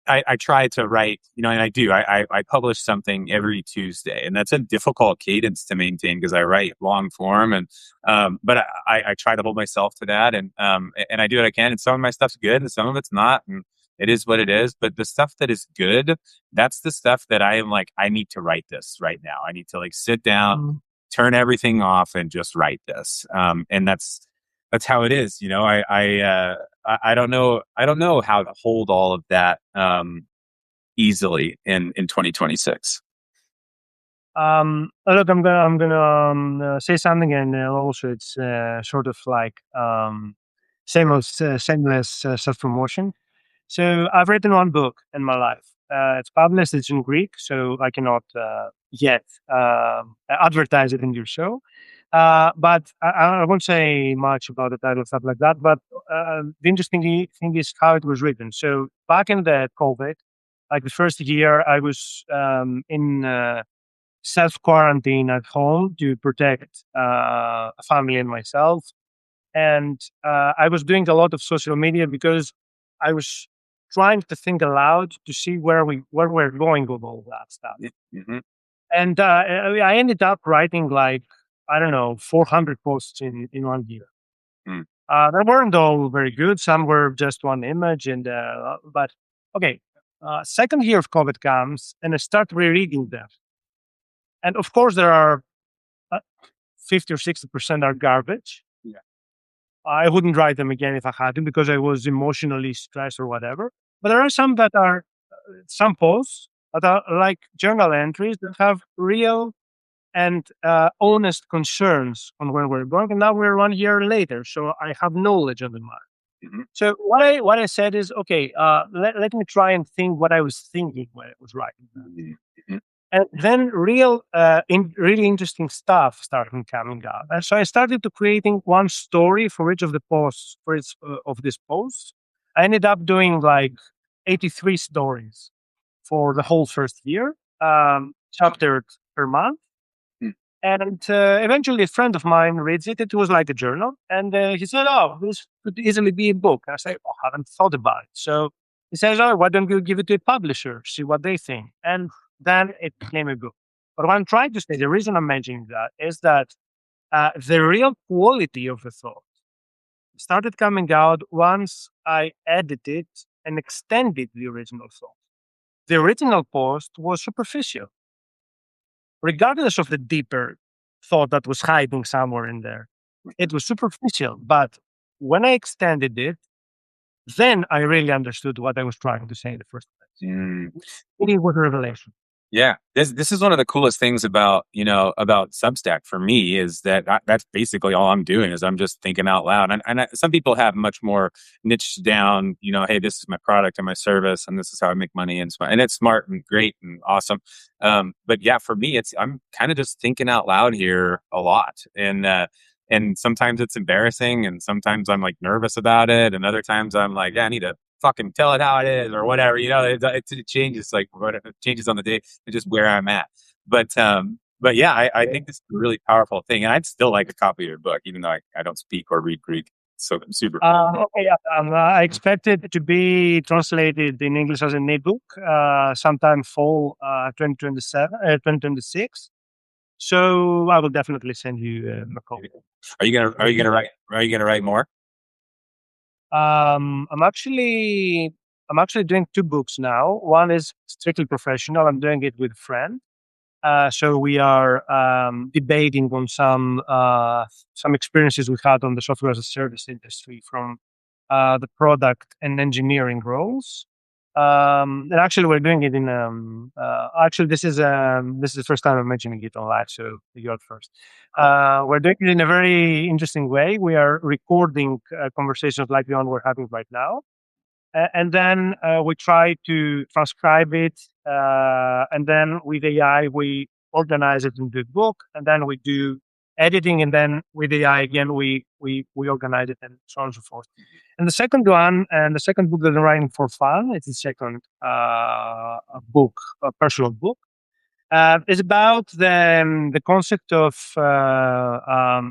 I try to write, and I do. I publish something every Tuesday, and that's a difficult cadence to maintain because I write long form, and but I try to hold myself to that, and I do what I can. And some of my stuff's good, and some of it's not, and it is what it is. But the stuff that is good, that's the stuff that I am like, I need to write this right now. I need to like sit down, turn everything off, and just write this. And that's how it is. I don't know. I don't know how to hold all of that easily in 2026. Look, I'm gonna say something, and also it's sort of like shameless self promotion. So I've written one book in my life. It's published. It's in Greek, so I cannot yet advertise it in your show. But I won't say much about the title, stuff like that. But the interesting thing is how it was written. So back in the COVID, like the first year, I was in self quarantine at home to protect a family and myself. And I was doing a lot of social media because I was trying to think aloud to see where we're going with all that stuff. Mm-hmm. And I ended up writing like, I don't know, 400 posts in 1 year. Mm. They weren't all very good. Some were just one image, and but okay. Second year of COVID comes, and I start rereading them. And of course, there are 50 or 60% are garbage. Yeah. I wouldn't write them again if I had to because I was emotionally stressed or whatever. But there are some that are some posts that are like journal entries that have real and honest concerns on where we're going. And now we're 1 year later, so I have knowledge on the matter. Mhm. So what I said is, okay, let me try and think what I was thinking when I was writing that. Mhm. Mhm. And then really interesting stuff started coming out. And so I started to creating one story for each of the posts, for each of these posts. I ended up doing like 83 stories for the whole first year, chapter per month. Mm. And eventually, a friend of mine reads it. It was like a journal, and he said, "Oh, this could easily be a book." I say, "Oh, I haven't thought about it." So he says, "Oh, why don't you give it to a publisher, see what they think?" And then it became a book. But what I'm trying to say, the reason I'm mentioning that is that the real quality of the thought started coming out once I edited and extended the original thought. The original post was superficial regardless of the deeper thought that was hiding somewhere in there. It was superficial, but when I extended it, then I really understood what I was trying to say in the first place. Mm. It was a revelation. Yeah, this is one of the coolest things about about Substack for me is that that's basically all I'm doing is I'm just thinking out loud. And some people have much more niche down. Hey, this is my product and my service, and this is how I make money, and it's smart and great and awesome. But yeah, for me, I'm kind of just thinking out loud here a lot, and sometimes it's embarrassing, and sometimes I'm like nervous about it, and other times I'm like, yeah, I need to fucking tell it how it is or whatever. It changes like whatever it changes on the day and just where I'm at. But yeah, I think this is a really powerful thing, and I'd still like a copy of your book, even though I don't speak or read Greek. So super cool. Okay, yeah, I expect it to be translated in English as an ebook sometime fall 2027, 2026. So I will definitely send you a copy. Are you gonna write more? Um, I'm actually I'm actually doing two books now. One is strictly professional. I'm doing it with a friend. So we are debating on some experiences we had on the software as a service industry from the product and engineering roles. And actually, we're doing it in. Actually, this is the first time I'm mentioning it online, so you're first. We're doing it in a very interesting way. We are recording conversations like the one we're having right now, and then we try to transcribe it, and then with AI we organize it into a book, and then we do editing, and then with AI again we organize it and so on and so forth. And the second one, and the second book that I'm writing for fun, it's the second book, a personal book. Is about the concept of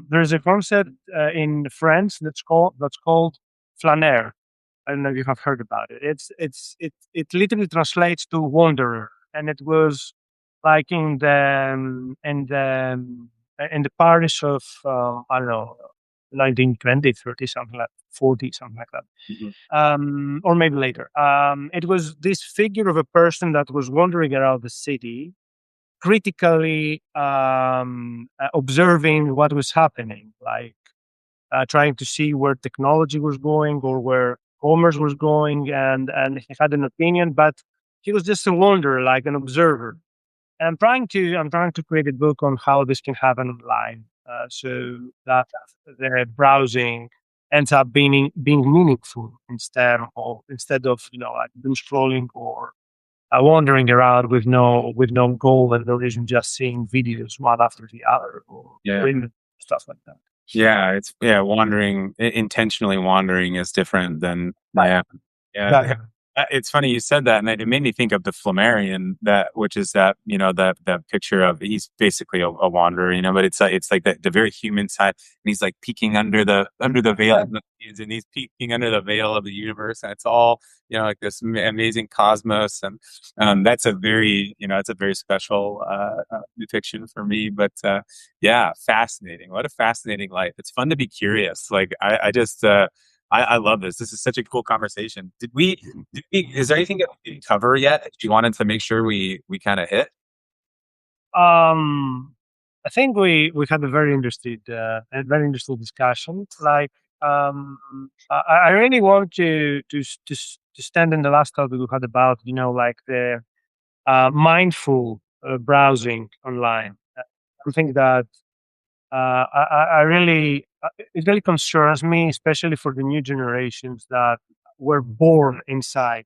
there's a concept in France that's called flaneur. I don't know if you have heard about it. It literally translates to wanderer, and it was like in the Paris of I don't know 1920, 30, something like 40, something like that, Mhm. or maybe later. It was this figure of a person that was wandering around the city, critically observing what was happening, like trying to see where technology was going or where commerce was going, and he had an opinion, but he was just a wanderer, like an observer. And I'm trying to create a book on how this can happen online, so that the browsing ends up being meaningful instead of like doom scrolling or wandering around with no goal and no reason, just seeing videos one after the other or Yeah. doing stuff like that. Yeah, wandering, intentionally wandering is different than Right. yeah. Yeah. Exactly. It's funny you said that, and it made me think of the Flammarion, which is that that picture of he's basically a wanderer, but it's like the very human side, and he's like peeking under the veil, and he's peeking under the veil of the universe, and it's all like this amazing cosmos, and that's a very it's a very special depiction for me. But yeah, fascinating. What a fascinating life. It's fun to be curious. Like I just. I love this. This is such a cool conversation. Is there anything that we didn't cover yet that you wanted to make sure we kind of hit? Um, I think we had a very interesting discussion. Like, I really want to stand in the last topic we had about, like the mindful browsing online. I think that I really it really concerns me, especially for the new generations that were born inside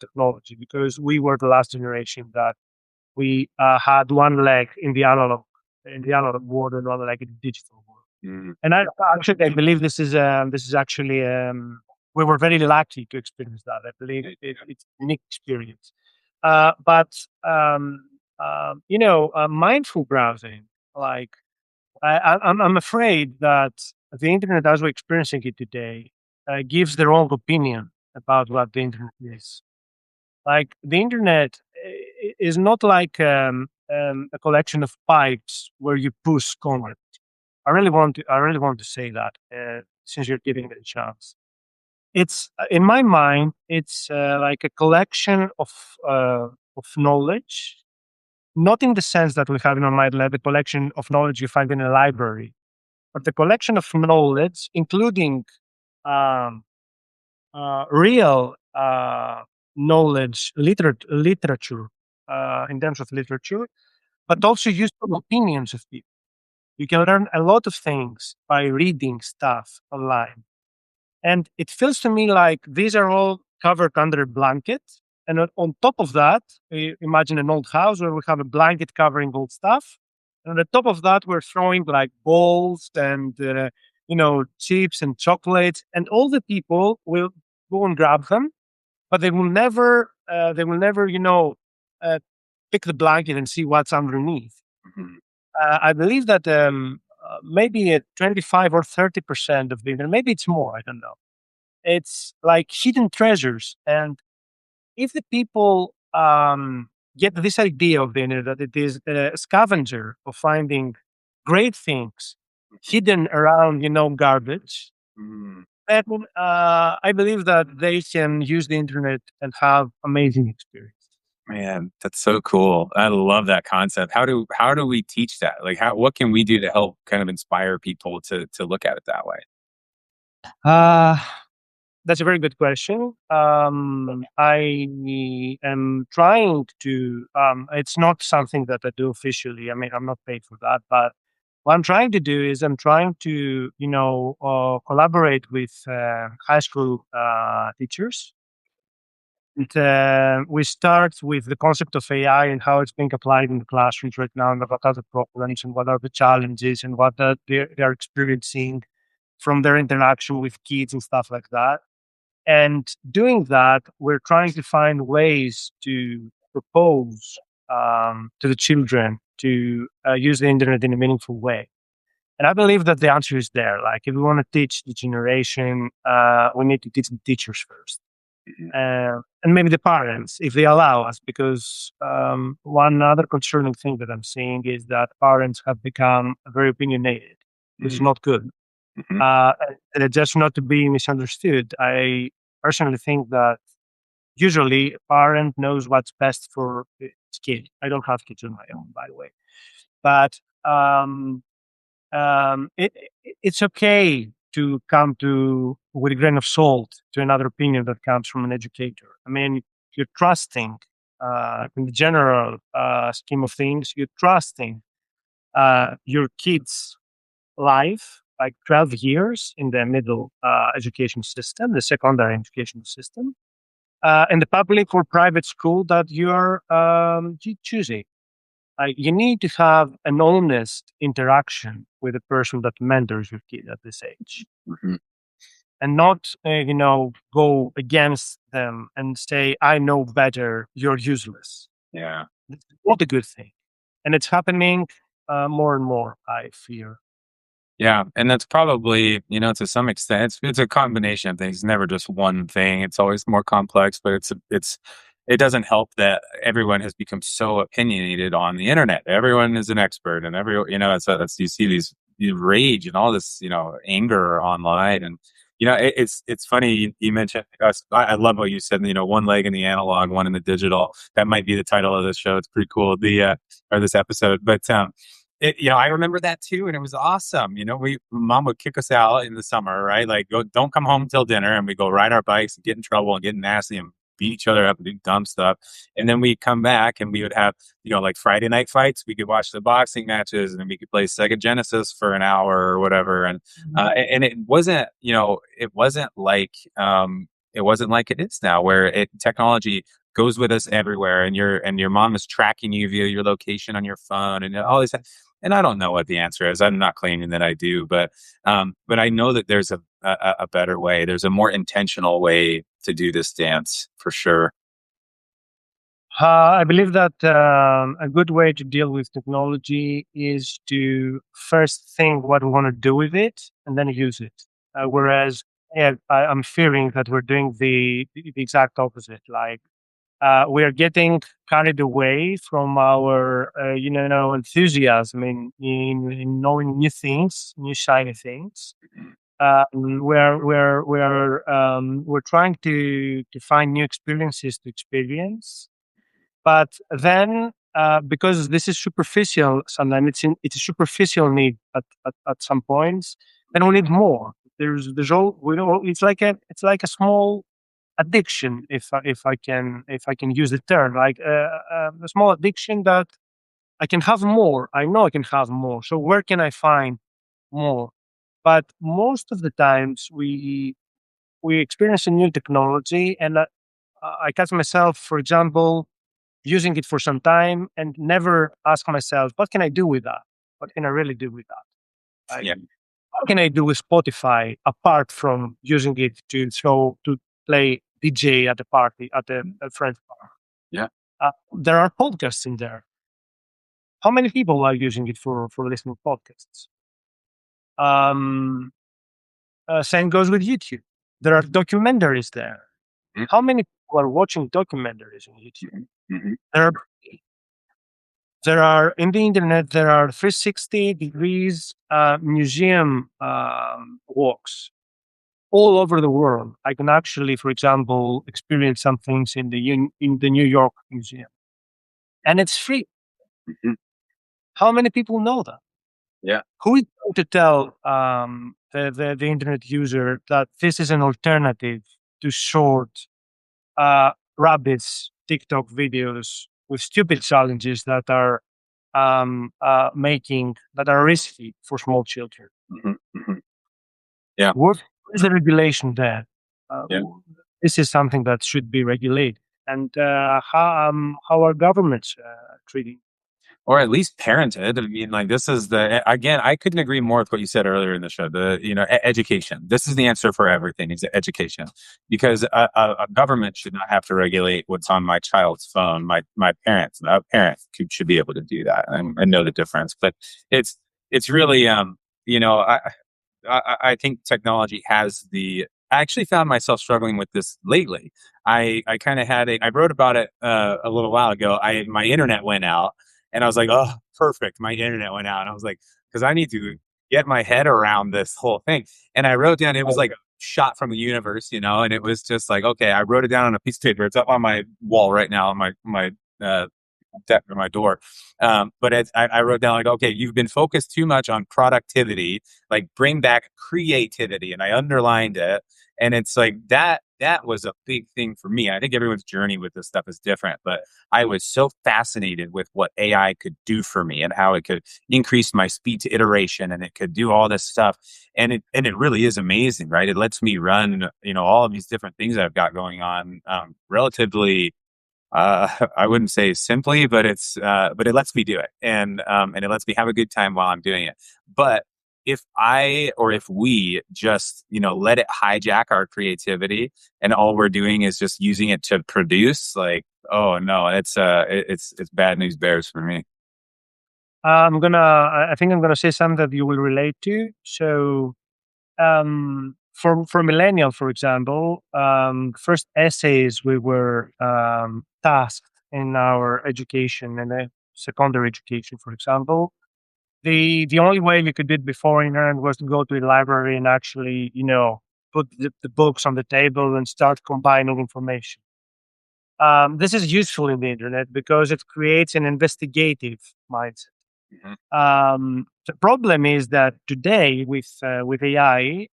technology, because we were the last generation that we had one leg in the analog world and one leg in the digital world. Mm. And I believe this is actually we were very lucky to experience that. I believe it's a unique experience. But mindful browsing, like I'm afraid that the internet, as we're experiencing it today, gives the wrong opinion about what the internet is. Like the internet is not like a collection of pipes where you push content. I really want to say that since you're giving me the chance. It's in my mind, it's like a collection of knowledge, not in the sense that we have in our mind like the collection of knowledge you find in a library, but the collection of knowledge, including um, real knowledge, literature, in terms of literature, but also useful opinions of people. You can learn a lot of things by reading stuff online. And it feels to me like these are all covered under a blanket. And on top of that, imagine an old house where we have a blanket covering old stuff. And on the top of that, we're throwing like balls and, chips and chocolates. And all the people will go and grab them, but they will never, uh, pick the blanket and see what's underneath. Mhm. I believe that maybe at 25 or 30% of the internet, maybe it's more, I don't know. It's like hidden treasures. And if the people get this idea of the internet that it is a scavenger of finding great things hidden around, garbage, Mm. then I believe that they can use the internet and have amazing experience. Man, that's so cool. I love that concept. How do we teach that? Like what can we do to help kind of inspire people to look at it that way? Uh, That's a very good question. I am trying to. It's not something that I do officially. I mean, I'm not paid for that. But what I'm trying to do is I'm trying to, collaborate with high school teachers. And we start with the concept of AI and how it's being applied in the classrooms right now, and what are the problems and what are the challenges and what they're experiencing from their interaction with kids and stuff like that. And doing that, we're trying to find ways to propose to the children to use the internet in a meaningful way. And I believe that the answer is there. Like, if we want to teach the generation, we need to teach the teachers first, Mhm. and maybe the parents, if they allow us. Because one other concerning thing that I'm seeing is that parents have become very opinionated, which is Mhm. not good. Mhm. Uh, and just not to be misunderstood, I personally think that usually a parent knows what's best for its kid. I don't have kids on my own, by the way, but it's okay to come to with a grain of salt to another opinion that comes from an educator. I mean, you're trusting in the general scheme of things. You're trusting your kids' life, like 12 years in the middle education system, the secondary education system, in the public or private school that you're choosing. You need to have an honest interaction with the person that mentors your kid at this age, Mhm. and not, go against them and say, "I know better. You're useless." Yeah. It's not a good thing, and it's happening more and more, I fear. Yeah, and that's probably, to some extent, it's a combination of things. It's never just one thing. It's always more complex, but it doesn't help that everyone has become so opinionated on the internet. Everyone is an expert, and that's you see these rage and all this, anger online, and it's funny you mentioned us. I love what you said. One leg in the analog, one in the digital. That might be the title of this show. It's pretty cool. Or this episode, but I remember that too, and it was awesome. Mom would kick us out in the summer, right? Like, go, don't come home till dinner, and we go ride our bikes and get in trouble and get nasty and beat each other up and do dumb stuff. And then we come back and we would have, like Friday night fights. We could watch the boxing matches, and then we could play Sega Genesis for an hour or whatever. And it wasn't, it wasn't like it is now, where technology goes with us everywhere, and your mom is tracking you via your location on your phone and all this. And I don't know what the answer is. I'm not claiming that I do, but I know that there's a better way. There's a more intentional way to do this dance for sure. I believe that a good way to deal with technology is to first think what we want to do with it and then use it. Whereas, yeah, I'm fearing that we're doing the exact opposite. Like, we are getting carried away from our, enthusiasm in knowing new things, new shiny things. We're trying to find new experiences to experience, but then, because this is superficial, sometimes it's a superficial need at some points. Then we need more. There's all we know. It's like a small addiction, if I can use the term, like a small addiction that I can have more. I know I can have more. So where can I find more? But most of the times we experience a new technology, and I catch myself, for example, using it for some time and never ask myself, what can I do with that? What can I really do with that? Like, Yeah. what can I do with Spotify apart from using it to play DJ at a party at a friend's bar? Yeah. There are podcasts in there. How many people are using it for listening to podcasts? Um, Same goes with YouTube. There are documentaries there. Mhm. How many people are watching documentaries on YouTube? Mhm. There are in the internet. There are 360 degrees museum walks all over the world. I can actually, for example, experience some things in in the New York Museum, and it's free. Mhm. How many people know that? Yeah. Who is going to tell the internet user that this is an alternative to short, rabbits TikTok videos with stupid challenges that are making that are risky for small children? Mhm. Mhm. Yeah. What is the regulation there? Yeah. This is something that should be regulated. And how are governments treating? Or at least parented. I mean, like, this is again, I couldn't agree more with what you said earlier in the show. Education. This is the answer for everything, is education, because a government should not have to regulate what's on my child's phone. My parents, a parent should be able to do that and know the difference. But it's really, I think technology has the. I actually found myself struggling with this lately. I kind of I wrote about it a little while ago. My internet went out, and I was like, oh, perfect. My internet went out. And I was like, because I need to get my head around this whole thing. And I wrote down, it was like a shot from the universe, and it was just like, okay, I wrote it down on a piece of paper. It's up on my wall right now on my deck or my door. But I wrote down, like, okay, you've been focused too much on productivity, like bring back creativity. And I underlined it. And it's like that was a big thing for me. I think everyone's journey with this stuff is different, but I was so fascinated with what AI could do for me and how it could increase my speed to iteration, and it could do all this stuff. And it really is amazing, right? It lets me run, all of these different things I've got going on, relatively, I wouldn't say simply, but but it lets me do it, and it lets me have a good time while I'm doing it. But if we just, let it hijack our creativity, and all we're doing is just using it to produce, like, oh no, it's bad news bears for me. I think I'm gonna say something that you will relate to. So, for millennial, for example, first essays we were tasked in our education and secondary education, for example. The only way we could do it before internet was to go to a library and actually, put the books on the table and start combining information. This is useful in the internet because it creates an investigative mindset. Mhm. The problem is that today with AI,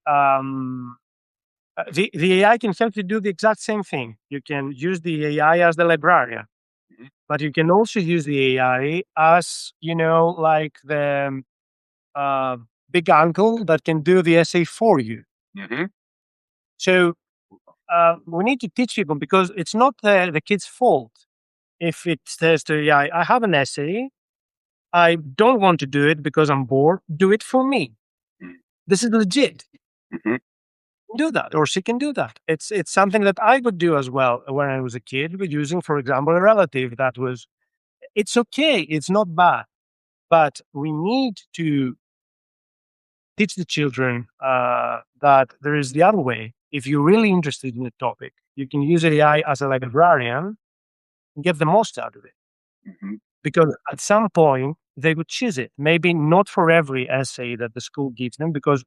the AI can help you do the exact same thing. You can use the AI as the librarian, Mhm. but you can also use the AI as like the uh, big uncle that can do the essay for you. Mhm. So we need to teach people because it's not the kid's fault if it says to AI, I have an essay. I don't want to do it because I'm bored. Do it for me. Mhm. This is legit. Mhm. Do that, or she can do that. It's something that I would do as well when I was a kid, with using, for example, a relative that was. It's okay. It's not bad, but we need to teach the children that there is the other way. If you're really interested in the topic, you can use AI as a librarian and get the most out of it. Mhm. Because at some point they would choose it. Maybe not for every essay that the school gives them, because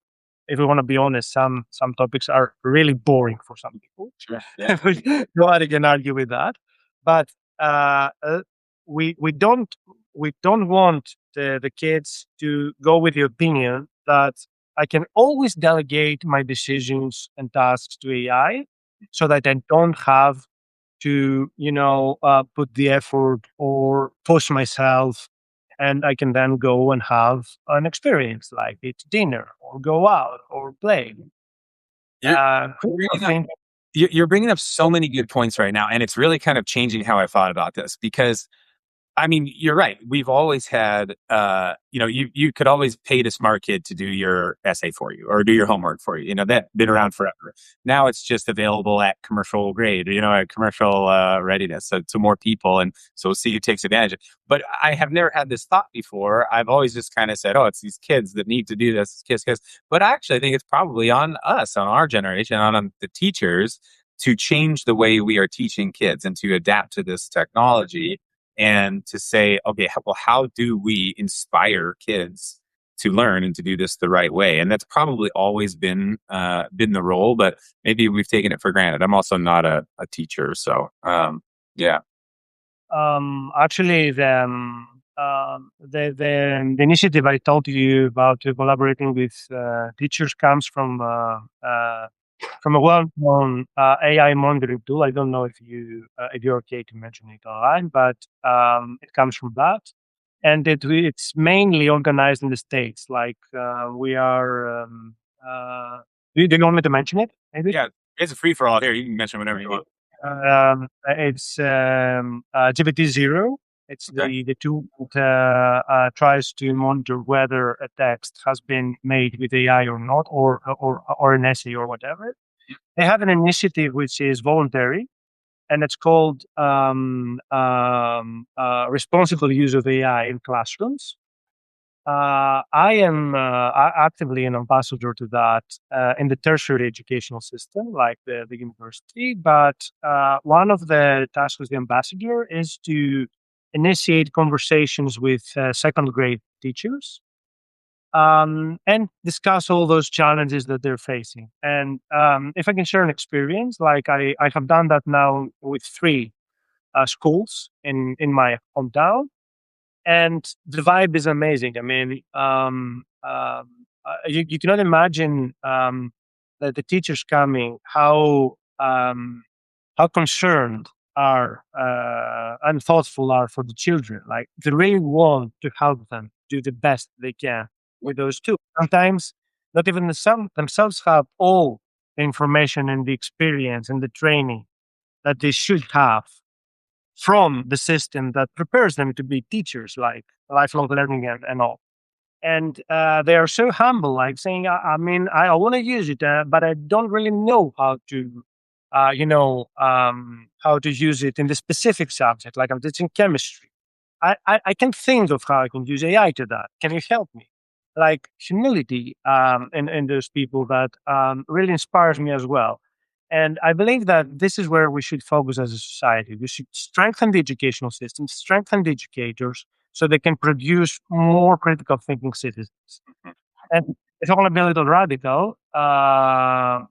if we want to be honest, some topics are really boring for some people. Sure. Yeah. Nobody can argue with that. But uh, uh, we don't want the kids to go with the opinion that I can always delegate my decisions and tasks to AI, so that I don't have to put the effort or push myself, and I can then go and have an experience like eat dinner or go out or play. You're Who do you bringing up think? you're bringing up so many good points right now, and it's really kind of changing how I thought about this because I mean, you're right. We've always had, you could always pay the smart kid to do your essay for you or do your homework for you. You know, that's been around forever. Now it's just available at commercial grade, at commercial readiness to more people. And so we'll see who takes advantage. But I have never had this thought before. I've always just kind of said, oh, it's these kids that need to do this, kids, kids. But actually, I think it's probably on us, on our generation, on the teachers to change the way we are teaching kids and to adapt to this technology and to say, okay, well, how do we inspire kids to learn and to do this the right way? And that's probably always been the role, but maybe we've taken it for granted. I'm also not a teacher, so yeah. Actually, the initiative I told you about, collaborating with teachers, comes from a well-known AI monitoring tool. I don't know if you're okay to mention it online, but it comes from that, and it's mainly organized in the states. Like we are. Do you want me to mention it? Maybe. Yeah, it's a free for all here. You can mention whatever you want. It's GPT zero. It's Okay. the tool that tries to monitor whether a text has been made with AI or not, or an essay or whatever. They have an initiative which is voluntary, and it's called responsible use of AI in classrooms. I am actively an ambassador to that in the tertiary educational system, like the university. But one of the tasks of the ambassador is to initiate conversations with second grade teachers, and discuss all those challenges that they're facing. And if I can share an experience, like I have done that now with three schools in my hometown, and the vibe is amazing. I mean, you cannot imagine that the teachers coming, how concerned are and thoughtful are for the children. Like they really want to help them do the best they can with those two. Sometimes not even themselves have all the information and the experience and the training that they should have from the system that prepares them to be teachers, like lifelong learning and all. And they are so humble, like saying, I mean, I want to use it, but I don't really know how to use it in the specific subject. Like I'm teaching chemistry. I can think of how I can use AI to that. Can you help me? Like humility in those people that really inspires me as well. And I believe that this is where we should focus as a society. We should strengthen the educational system, strengthen the educators, so they can produce more critical thinking citizens. And if I want to be a little radical,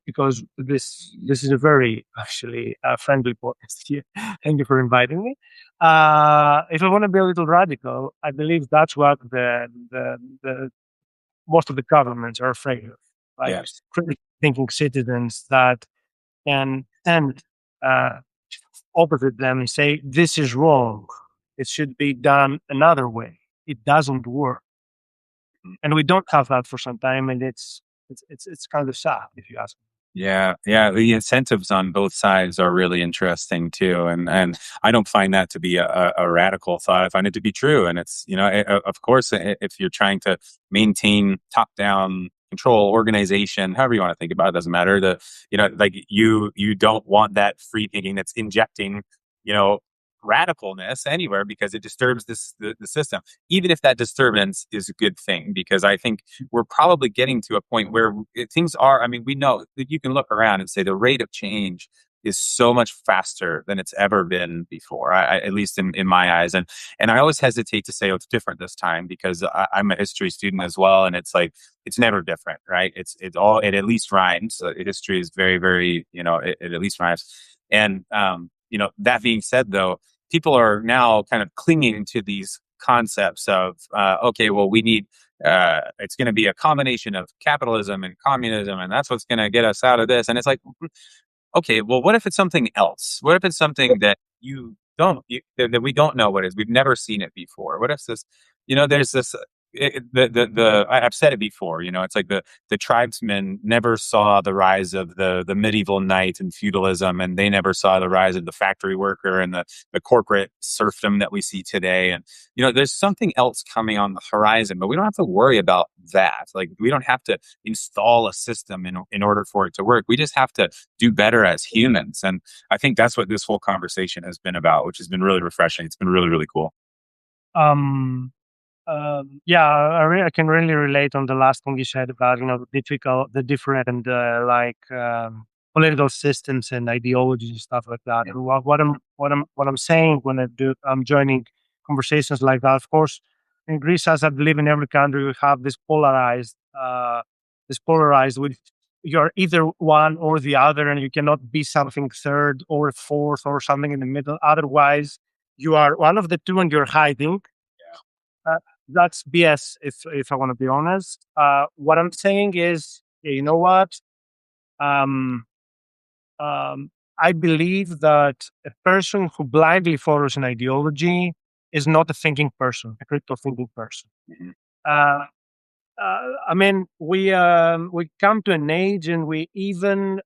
because this is a very actually friendly podcast here. Thank you for inviting me. If I want to be a little radical, I believe that's what the most of the governments are afraid of, like Yes. critically thinking citizens that can stand uh, opposite them and say this is wrong. It should be done another way. It doesn't work, and we don't have that for some time, and it's kind of sad if you ask me. Yeah, yeah. The incentives on both sides are really interesting too, and I don't find that to be a radical thought. I find it to be true, and it's of course, if you're trying to maintain top down control, organization, however you want to think about it, doesn't matter. Like you don't want that free thinking that's injecting you know radicalness anywhere because it disturbs the system. Even if that disturbance is a good thing, because I think we're probably getting to a point where things are. I mean, we know that you can look around and say the rate of change is so much faster than it's ever been before. At least in my eyes, and I always hesitate to say, "Oh, it's different this time," because I'm a history student as well, and it's like it's never different, right? It at least rhymes. History is very, very, it at least rhymes. And that being said, though, people are now kind of clinging to these concepts of okay, well, we need it's going to be a combination of capitalism and communism, and that's what's going to get us out of this. And it's like, okay, well, what if it's something else? What if it's something that that we don't know what it is? We've never seen it before. What if this, there's this, I've said it before, it's like the tribesmen never saw the rise of the medieval knight and feudalism, and they never saw the rise of the factory worker and the corporate serfdom that we see today. And, there's something else coming on the horizon, but we don't have to worry about that. Like, we don't have to install a system in order for it to work. We just have to do better as humans. And I think that's what this whole conversation has been about, which has been really refreshing. It's been really, really cool. Um, yeah, I can really relate on the last thing you said about the different political systems and ideologies and stuff like that. And what I'm saying when I'm joining conversations like that. Of course, in Greece, as I believe in every country, we have this polarized with you're either one or the other, and you cannot be something third or fourth or something in the middle. Otherwise, you are one of the two, and you're hiding. Uh, that's BS. If I want to be honest, what I'm saying is, you know what? Um, I believe that a person who blindly follows an ideology is not a thinking person, a critical thinking person. Mhm. Uh, I mean, we come to an age, and we even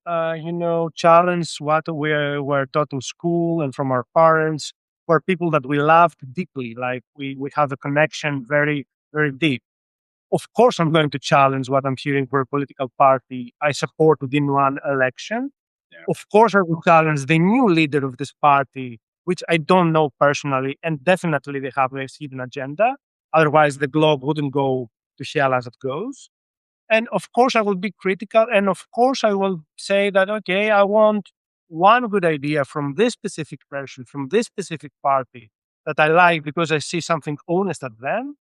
challenge what we're taught in school and from our parents, or people that we loved deeply. Like we have a connection very, very deep. Of course, I'm going to challenge what I'm hearing for a political party I support within one election. Yeah. Of course, I will challenge the new leader of this party, which I don't know personally, and definitely they have a hidden agenda. Otherwise, the globe wouldn't go to hell as it goes. And of course, I will be critical. And of course, I will say that, okay, I want one good idea from this specific person, from this specific party that I like because I see something honest at them,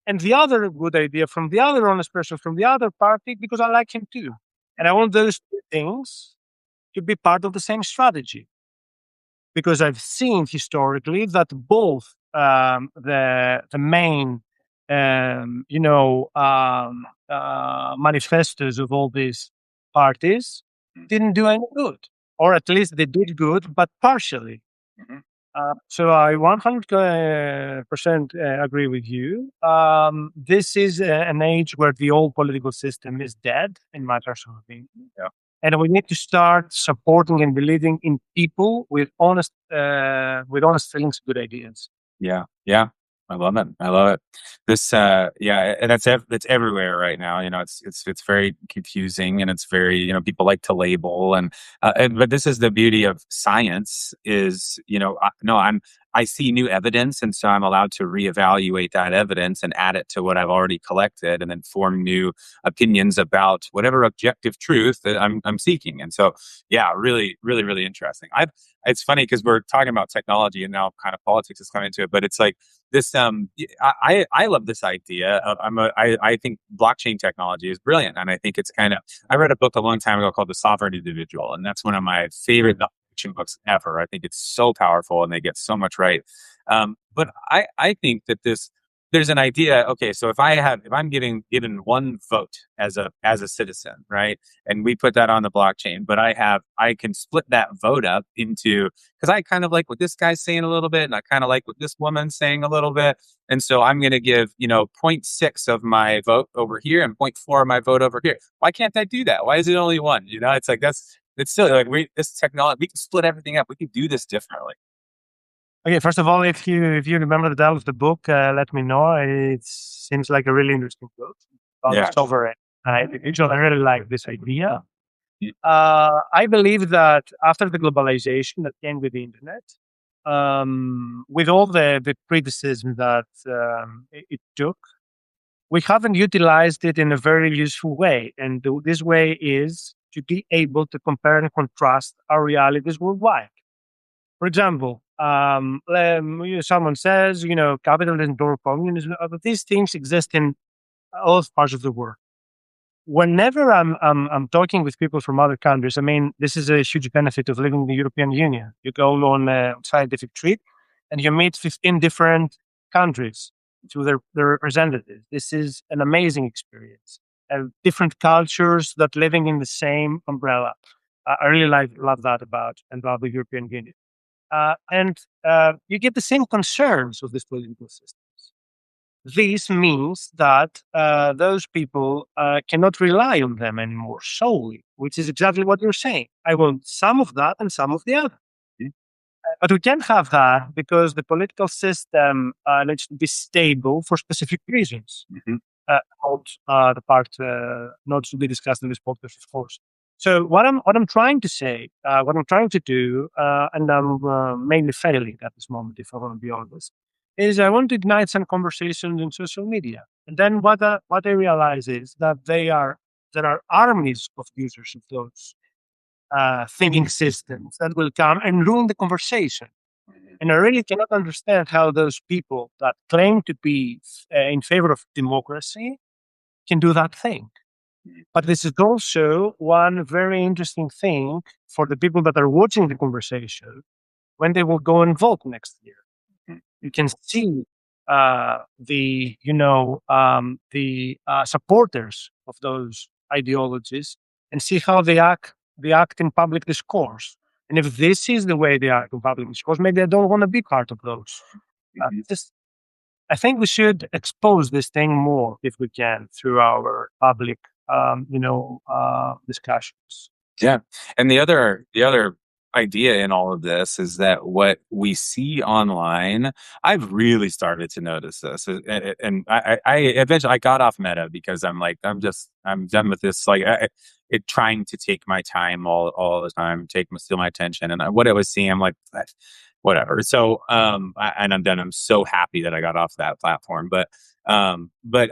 and the other good idea from the other honest person from the other party because I like him too. And I want those two things to be part of the same strategy, because I've seen historically that both the main manifestos of all these parties didn't do any good, or at least they did good, but partially. Mhm. So I 100% agree with you. This is an age where the old political system is dead, in my personal opinion. Yeah. And we need to start supporting and believing in people with honest feelings, good ideas. Yeah. Yeah. I love it. I love it. This, yeah, and that's everywhere right now. It's very confusing, and it's very, people like to label, but this is the beauty of science is, no, I see new evidence, and so I'm allowed to reevaluate that evidence and add it to what I've already collected, and then form new opinions about whatever objective truth that I'm seeking. And so, yeah, really, really, really interesting. It's funny because we're talking about technology, and now kind of politics is coming into it, but it's like this. I love this idea. I think blockchain technology is brilliant, and I think it's kind of. I read a book a long time ago called The Sovereign Individual, and that's one of my favorite books ever. I think it's so powerful and they get so much right. But I think that there's an idea. Okay, so if I'm given one vote as a citizen, right, and we put that on the blockchain, but I can split that vote up into because I kind of like what this guy's saying a little bit, and I kind of like what this woman's saying a little bit, and so I'm going to give zero point 0.6 of my vote over here and zero point 0.4 of my vote over here. Why can't I do that? Why is it only one? It's like it's still like this technology, we can split everything up. We can do this differently. Okay, first of all, if you remember the title of the book, let me know. It seems like a really interesting book Yeah. about sovereign individual. I really like this idea. Yeah. I believe that after the globalization that came with the internet, with all the criticism that it took, we haven't utilized it in a very useful way. And this way is to be able to compare and contrast our realities worldwide. For example, someone says, capitalism or communism, these things exist in all parts of the world. Whenever I'm talking with people from other countries, I mean, this is a huge benefit of living in the European Union. You go on a scientific trip and you meet 15 different countries to their representatives. This is an amazing experience. And different cultures that living in the same umbrella. I really love that about the European Union. And you get the same concerns of these political systems. This means that those people cannot rely on them anymore solely, which is exactly what you're saying. I want some of that and some of the other. Mhm. But we can't have that because the political system needs to be stable for specific reasons. Mhm. Not the part not to be discussed in this podcast, of course. So what I'm trying to say, what I'm trying to do, and I'm mainly failing at this moment, if I want to be honest, is I want to ignite some conversations in social media. And then what I realize is that there are armies of users of those thinking systems that will come and ruin the conversation. And I really cannot understand how those people that claim to be in favor of democracy can do that thing. But this is also one very interesting thing for the people that are watching the conversation when they will go and vote next year. You can see the supporters of those ideologies and see how they act in public discourse. And if this is the way they act in public discourse, maybe I don't want to be part of those. Just, I think we should expose this thing more if we can through our public, discussions. Yeah. And the other idea in all of this is that what we see online, I've really started to notice this. And I eventually I got off Meta because I'm like, I'm done with this. Like it trying to take my time all the time, steal my attention. And what I was seeing, I'm like, whatever. So, and I'm done. I'm so happy that I got off that platform. But what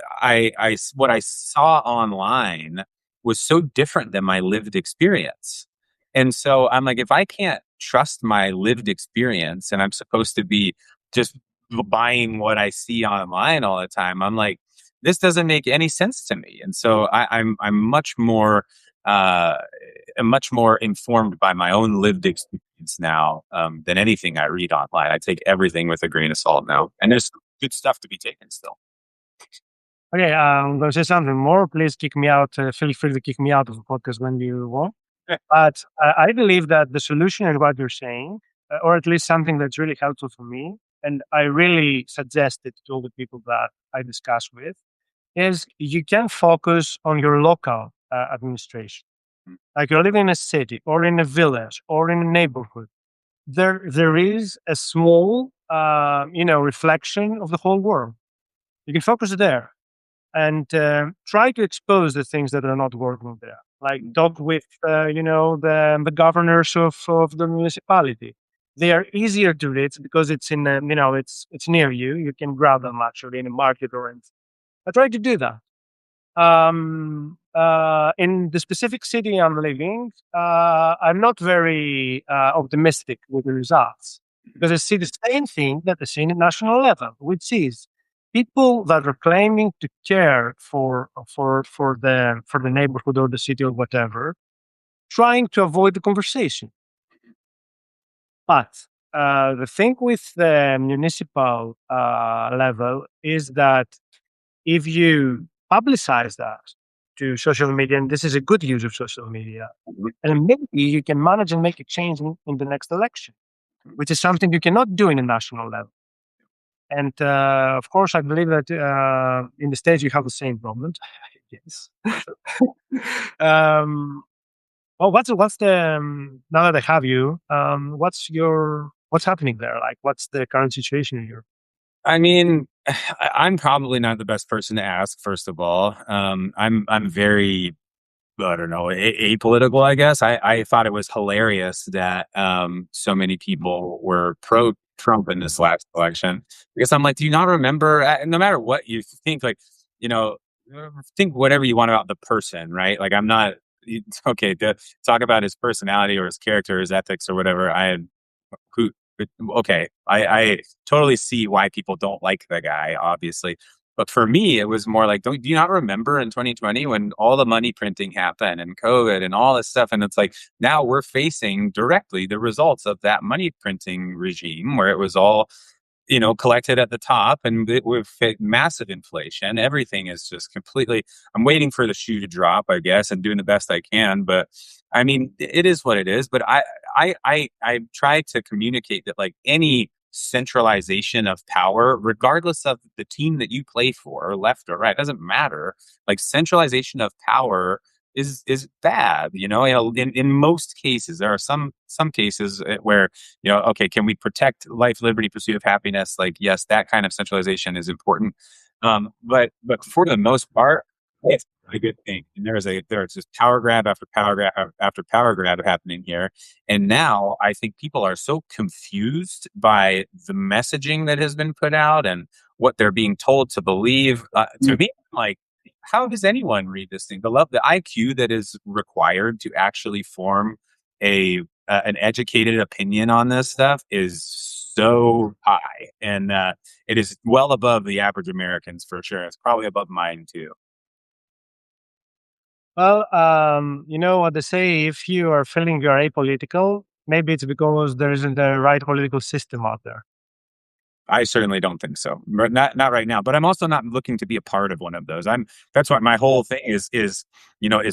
I saw online was so different than my lived experience. And so I'm like, if I can't trust my lived experience and I'm supposed to be just buying what I see online all the time, I'm like, this doesn't make any sense to me. And so I'm uh, much more informed by my own lived experience now than anything I read online. I take everything with a grain of salt now, and there's good stuff to be taken still. Okay, I'm going to say something more. Please kick me out. Feel free to kick me out of the podcast when you want. But I believe that the solution is what you're saying, or at least something that's really helpful for me. And I really suggest it to all the people that I discuss with is you can focus on your local administration. Like you're living in a city or in a village or in a neighborhood. There is a small, reflection of the whole world. You can focus there and try to expose the things that are not working there. Like talk with, the governors of the municipality. They are easier to read because it's in it's near you. You can grab them actually in a market or in. I try to do that. In the specific city I'm living, I'm not very optimistic with the results because I see the same thing that I see at national level, which is people that are claiming to care for the neighborhood or the city or whatever, trying to avoid the conversation. But the thing with the municipal level is that if you publicize that to social media, and this is a good use of social media, and maybe you can manage and make a change in the next election, which is something you cannot do in a national level. And of course, I believe that in the States you have the same problems. Yes. um, well, what's the now that I have you? What's happening there? Like, what's the current situation in Europe? I mean, I'm probably not the best person to ask. First of all, I'm very, I don't know, apolitical. I guess I thought it was hilarious that so many people were pro Trump in this last election, because I'm like, do you not remember? No matter what you think, like, you know, think whatever you want about the person, right? Like, I'm not okay to talk about his personality or his character, his ethics or whatever. Who okay, I totally see why people don't like the guy, obviously. But for me, it was more like, do you not remember in 2020 when all the money printing happened and COVID and all this stuff? And it's like, now we're facing directly the results of that money printing regime, where it was all, collected at the top, and we've hit massive inflation. Everything is just completely. I'm waiting for the shoe to drop, I guess, and doing the best I can. But I mean, it is what it is. But I try to communicate that, like, any centralization of power, regardless of the team that you play for, or left or right, doesn't matter. Like, centralization of power is bad. In most cases, there are some cases where, okay, can we protect life, liberty, pursuit of happiness? Like, yes, that kind of centralization is important. But for the most part, it's a good thing. And there's just power grab after power grab after power grab happening here. And now I think people are so confused by the messaging that has been put out and what they're being told to believe. To me, like, how does anyone read this thing? The IQ that is required to actually form a an educated opinion on this stuff is so high, and it is well above the average Americans for sure. It's probably above mine too. Well, you know what they say: if you are feeling you are apolitical, maybe it's because there isn't a right political system out there. I certainly don't think so. Not right now. But I'm also not looking to be a part of one of those. That's what my whole thing is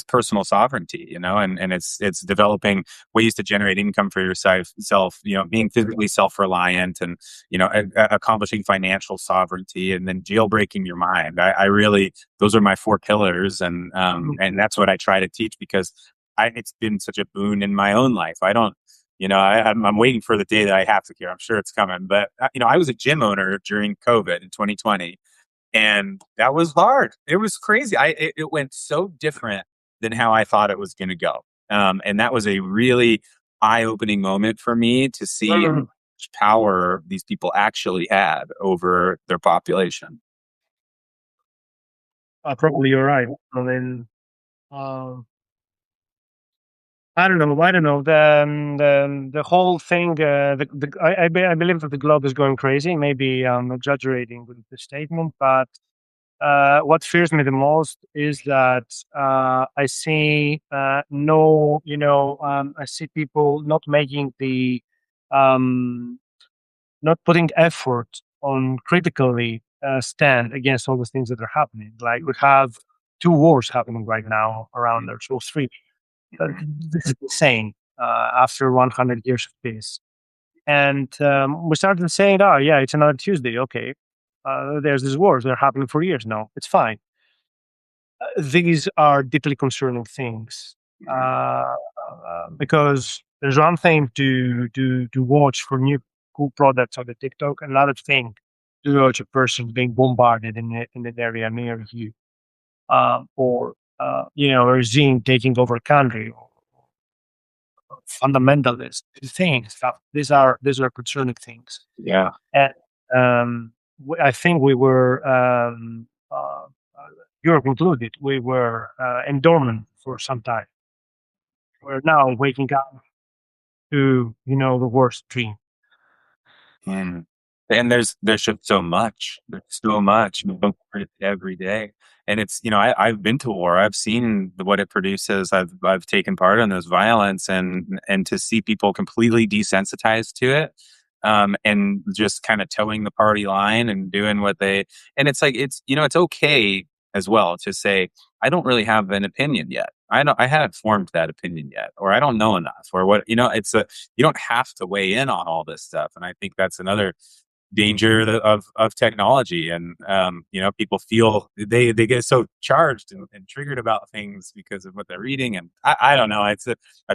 personal sovereignty, and it's developing ways to generate income for yourself, being physically self-reliant, and accomplishing financial sovereignty, and then jailbreaking your mind. I really, those are my four pillars, and that's what I try to teach, because it's been such a boon in my own life. I don't I'm waiting for the day that I have to care. I'm sure it's coming. But, I was a gym owner during COVID in 2020, and that was hard. It was crazy. It went so different than how I thought it was going to go. And that was a really eye-opening moment for me to see how much power these people actually had over their population. Probably you're right. I mean, um, I don't know. I don't know. The whole thing. I believe that the globe is going crazy. Maybe I'm exaggerating with the statement, but what fears me the most is that I see no, I see people not making um, not putting effort on critically stand against all the things that are happening. Like, we have two wars happening right now around us, or three. This is insane. After 100 years of peace, and we started saying, "Oh, yeah, it's another Tuesday. Okay, there's these wars. They're happening for years now. It's fine." These are deeply concerning things, because there's one thing to watch for new cool products on the TikTok, another thing to watch a person being bombarded in an area near you, or a regime taking over a country, fundamentalist things. These are concerning things. Yeah. And I think we were, Europe included, we were in dormant for some time. We're now waking up to, the worst dream. And there's just so much. There's so much. We go through it every day. And it's, I've been to war. I've seen what it produces. I've taken part in this violence, and to see people completely desensitized to it, and just kind of towing the party line and doing what they, and it's like, it's okay as well to say, I don't really have an opinion yet. I haven't formed that opinion yet, or I don't know enough, or what, you don't have to weigh in on all this stuff. And I think that's another danger of technology. And people feel they get so charged and triggered about things because of what they're reading. And I don't know, I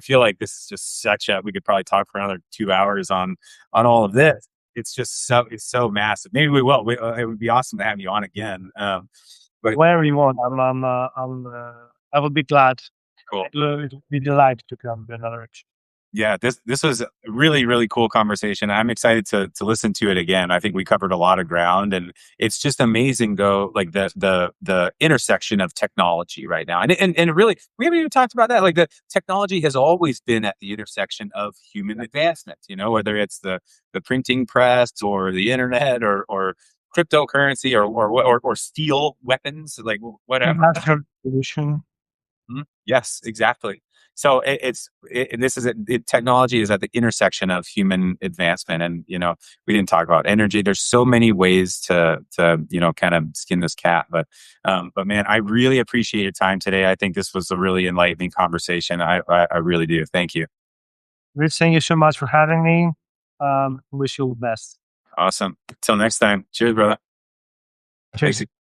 feel like this is just such a, we could probably talk for another 2 hours on all of this. It's so massive. Maybe we will. It would be awesome to have you on again. But Wherever you want, I will be glad. cool. It would be delighted to come to another episode. Yeah, this was a really, really cool conversation. I'm excited to listen to it again. I think we covered a lot of ground, and it's just amazing, though, like the intersection of technology right now. And really, we haven't even talked about that. Like, the technology has always been at the intersection of human advancement, whether it's the printing press, or the internet, or cryptocurrency, or steel weapons, like whatever. Industrial revolution. Yes, exactly. So technology is at the intersection of human advancement, and we didn't talk about energy. There's so many ways to kind of skin this cat, but man, I really appreciate your time today. I think this was a really enlightening conversation. I really do. Thank you. Rich, thank you so much for having me. Wish you all the best. Awesome. Till next time. Cheers, brother. Cheers. Thanks.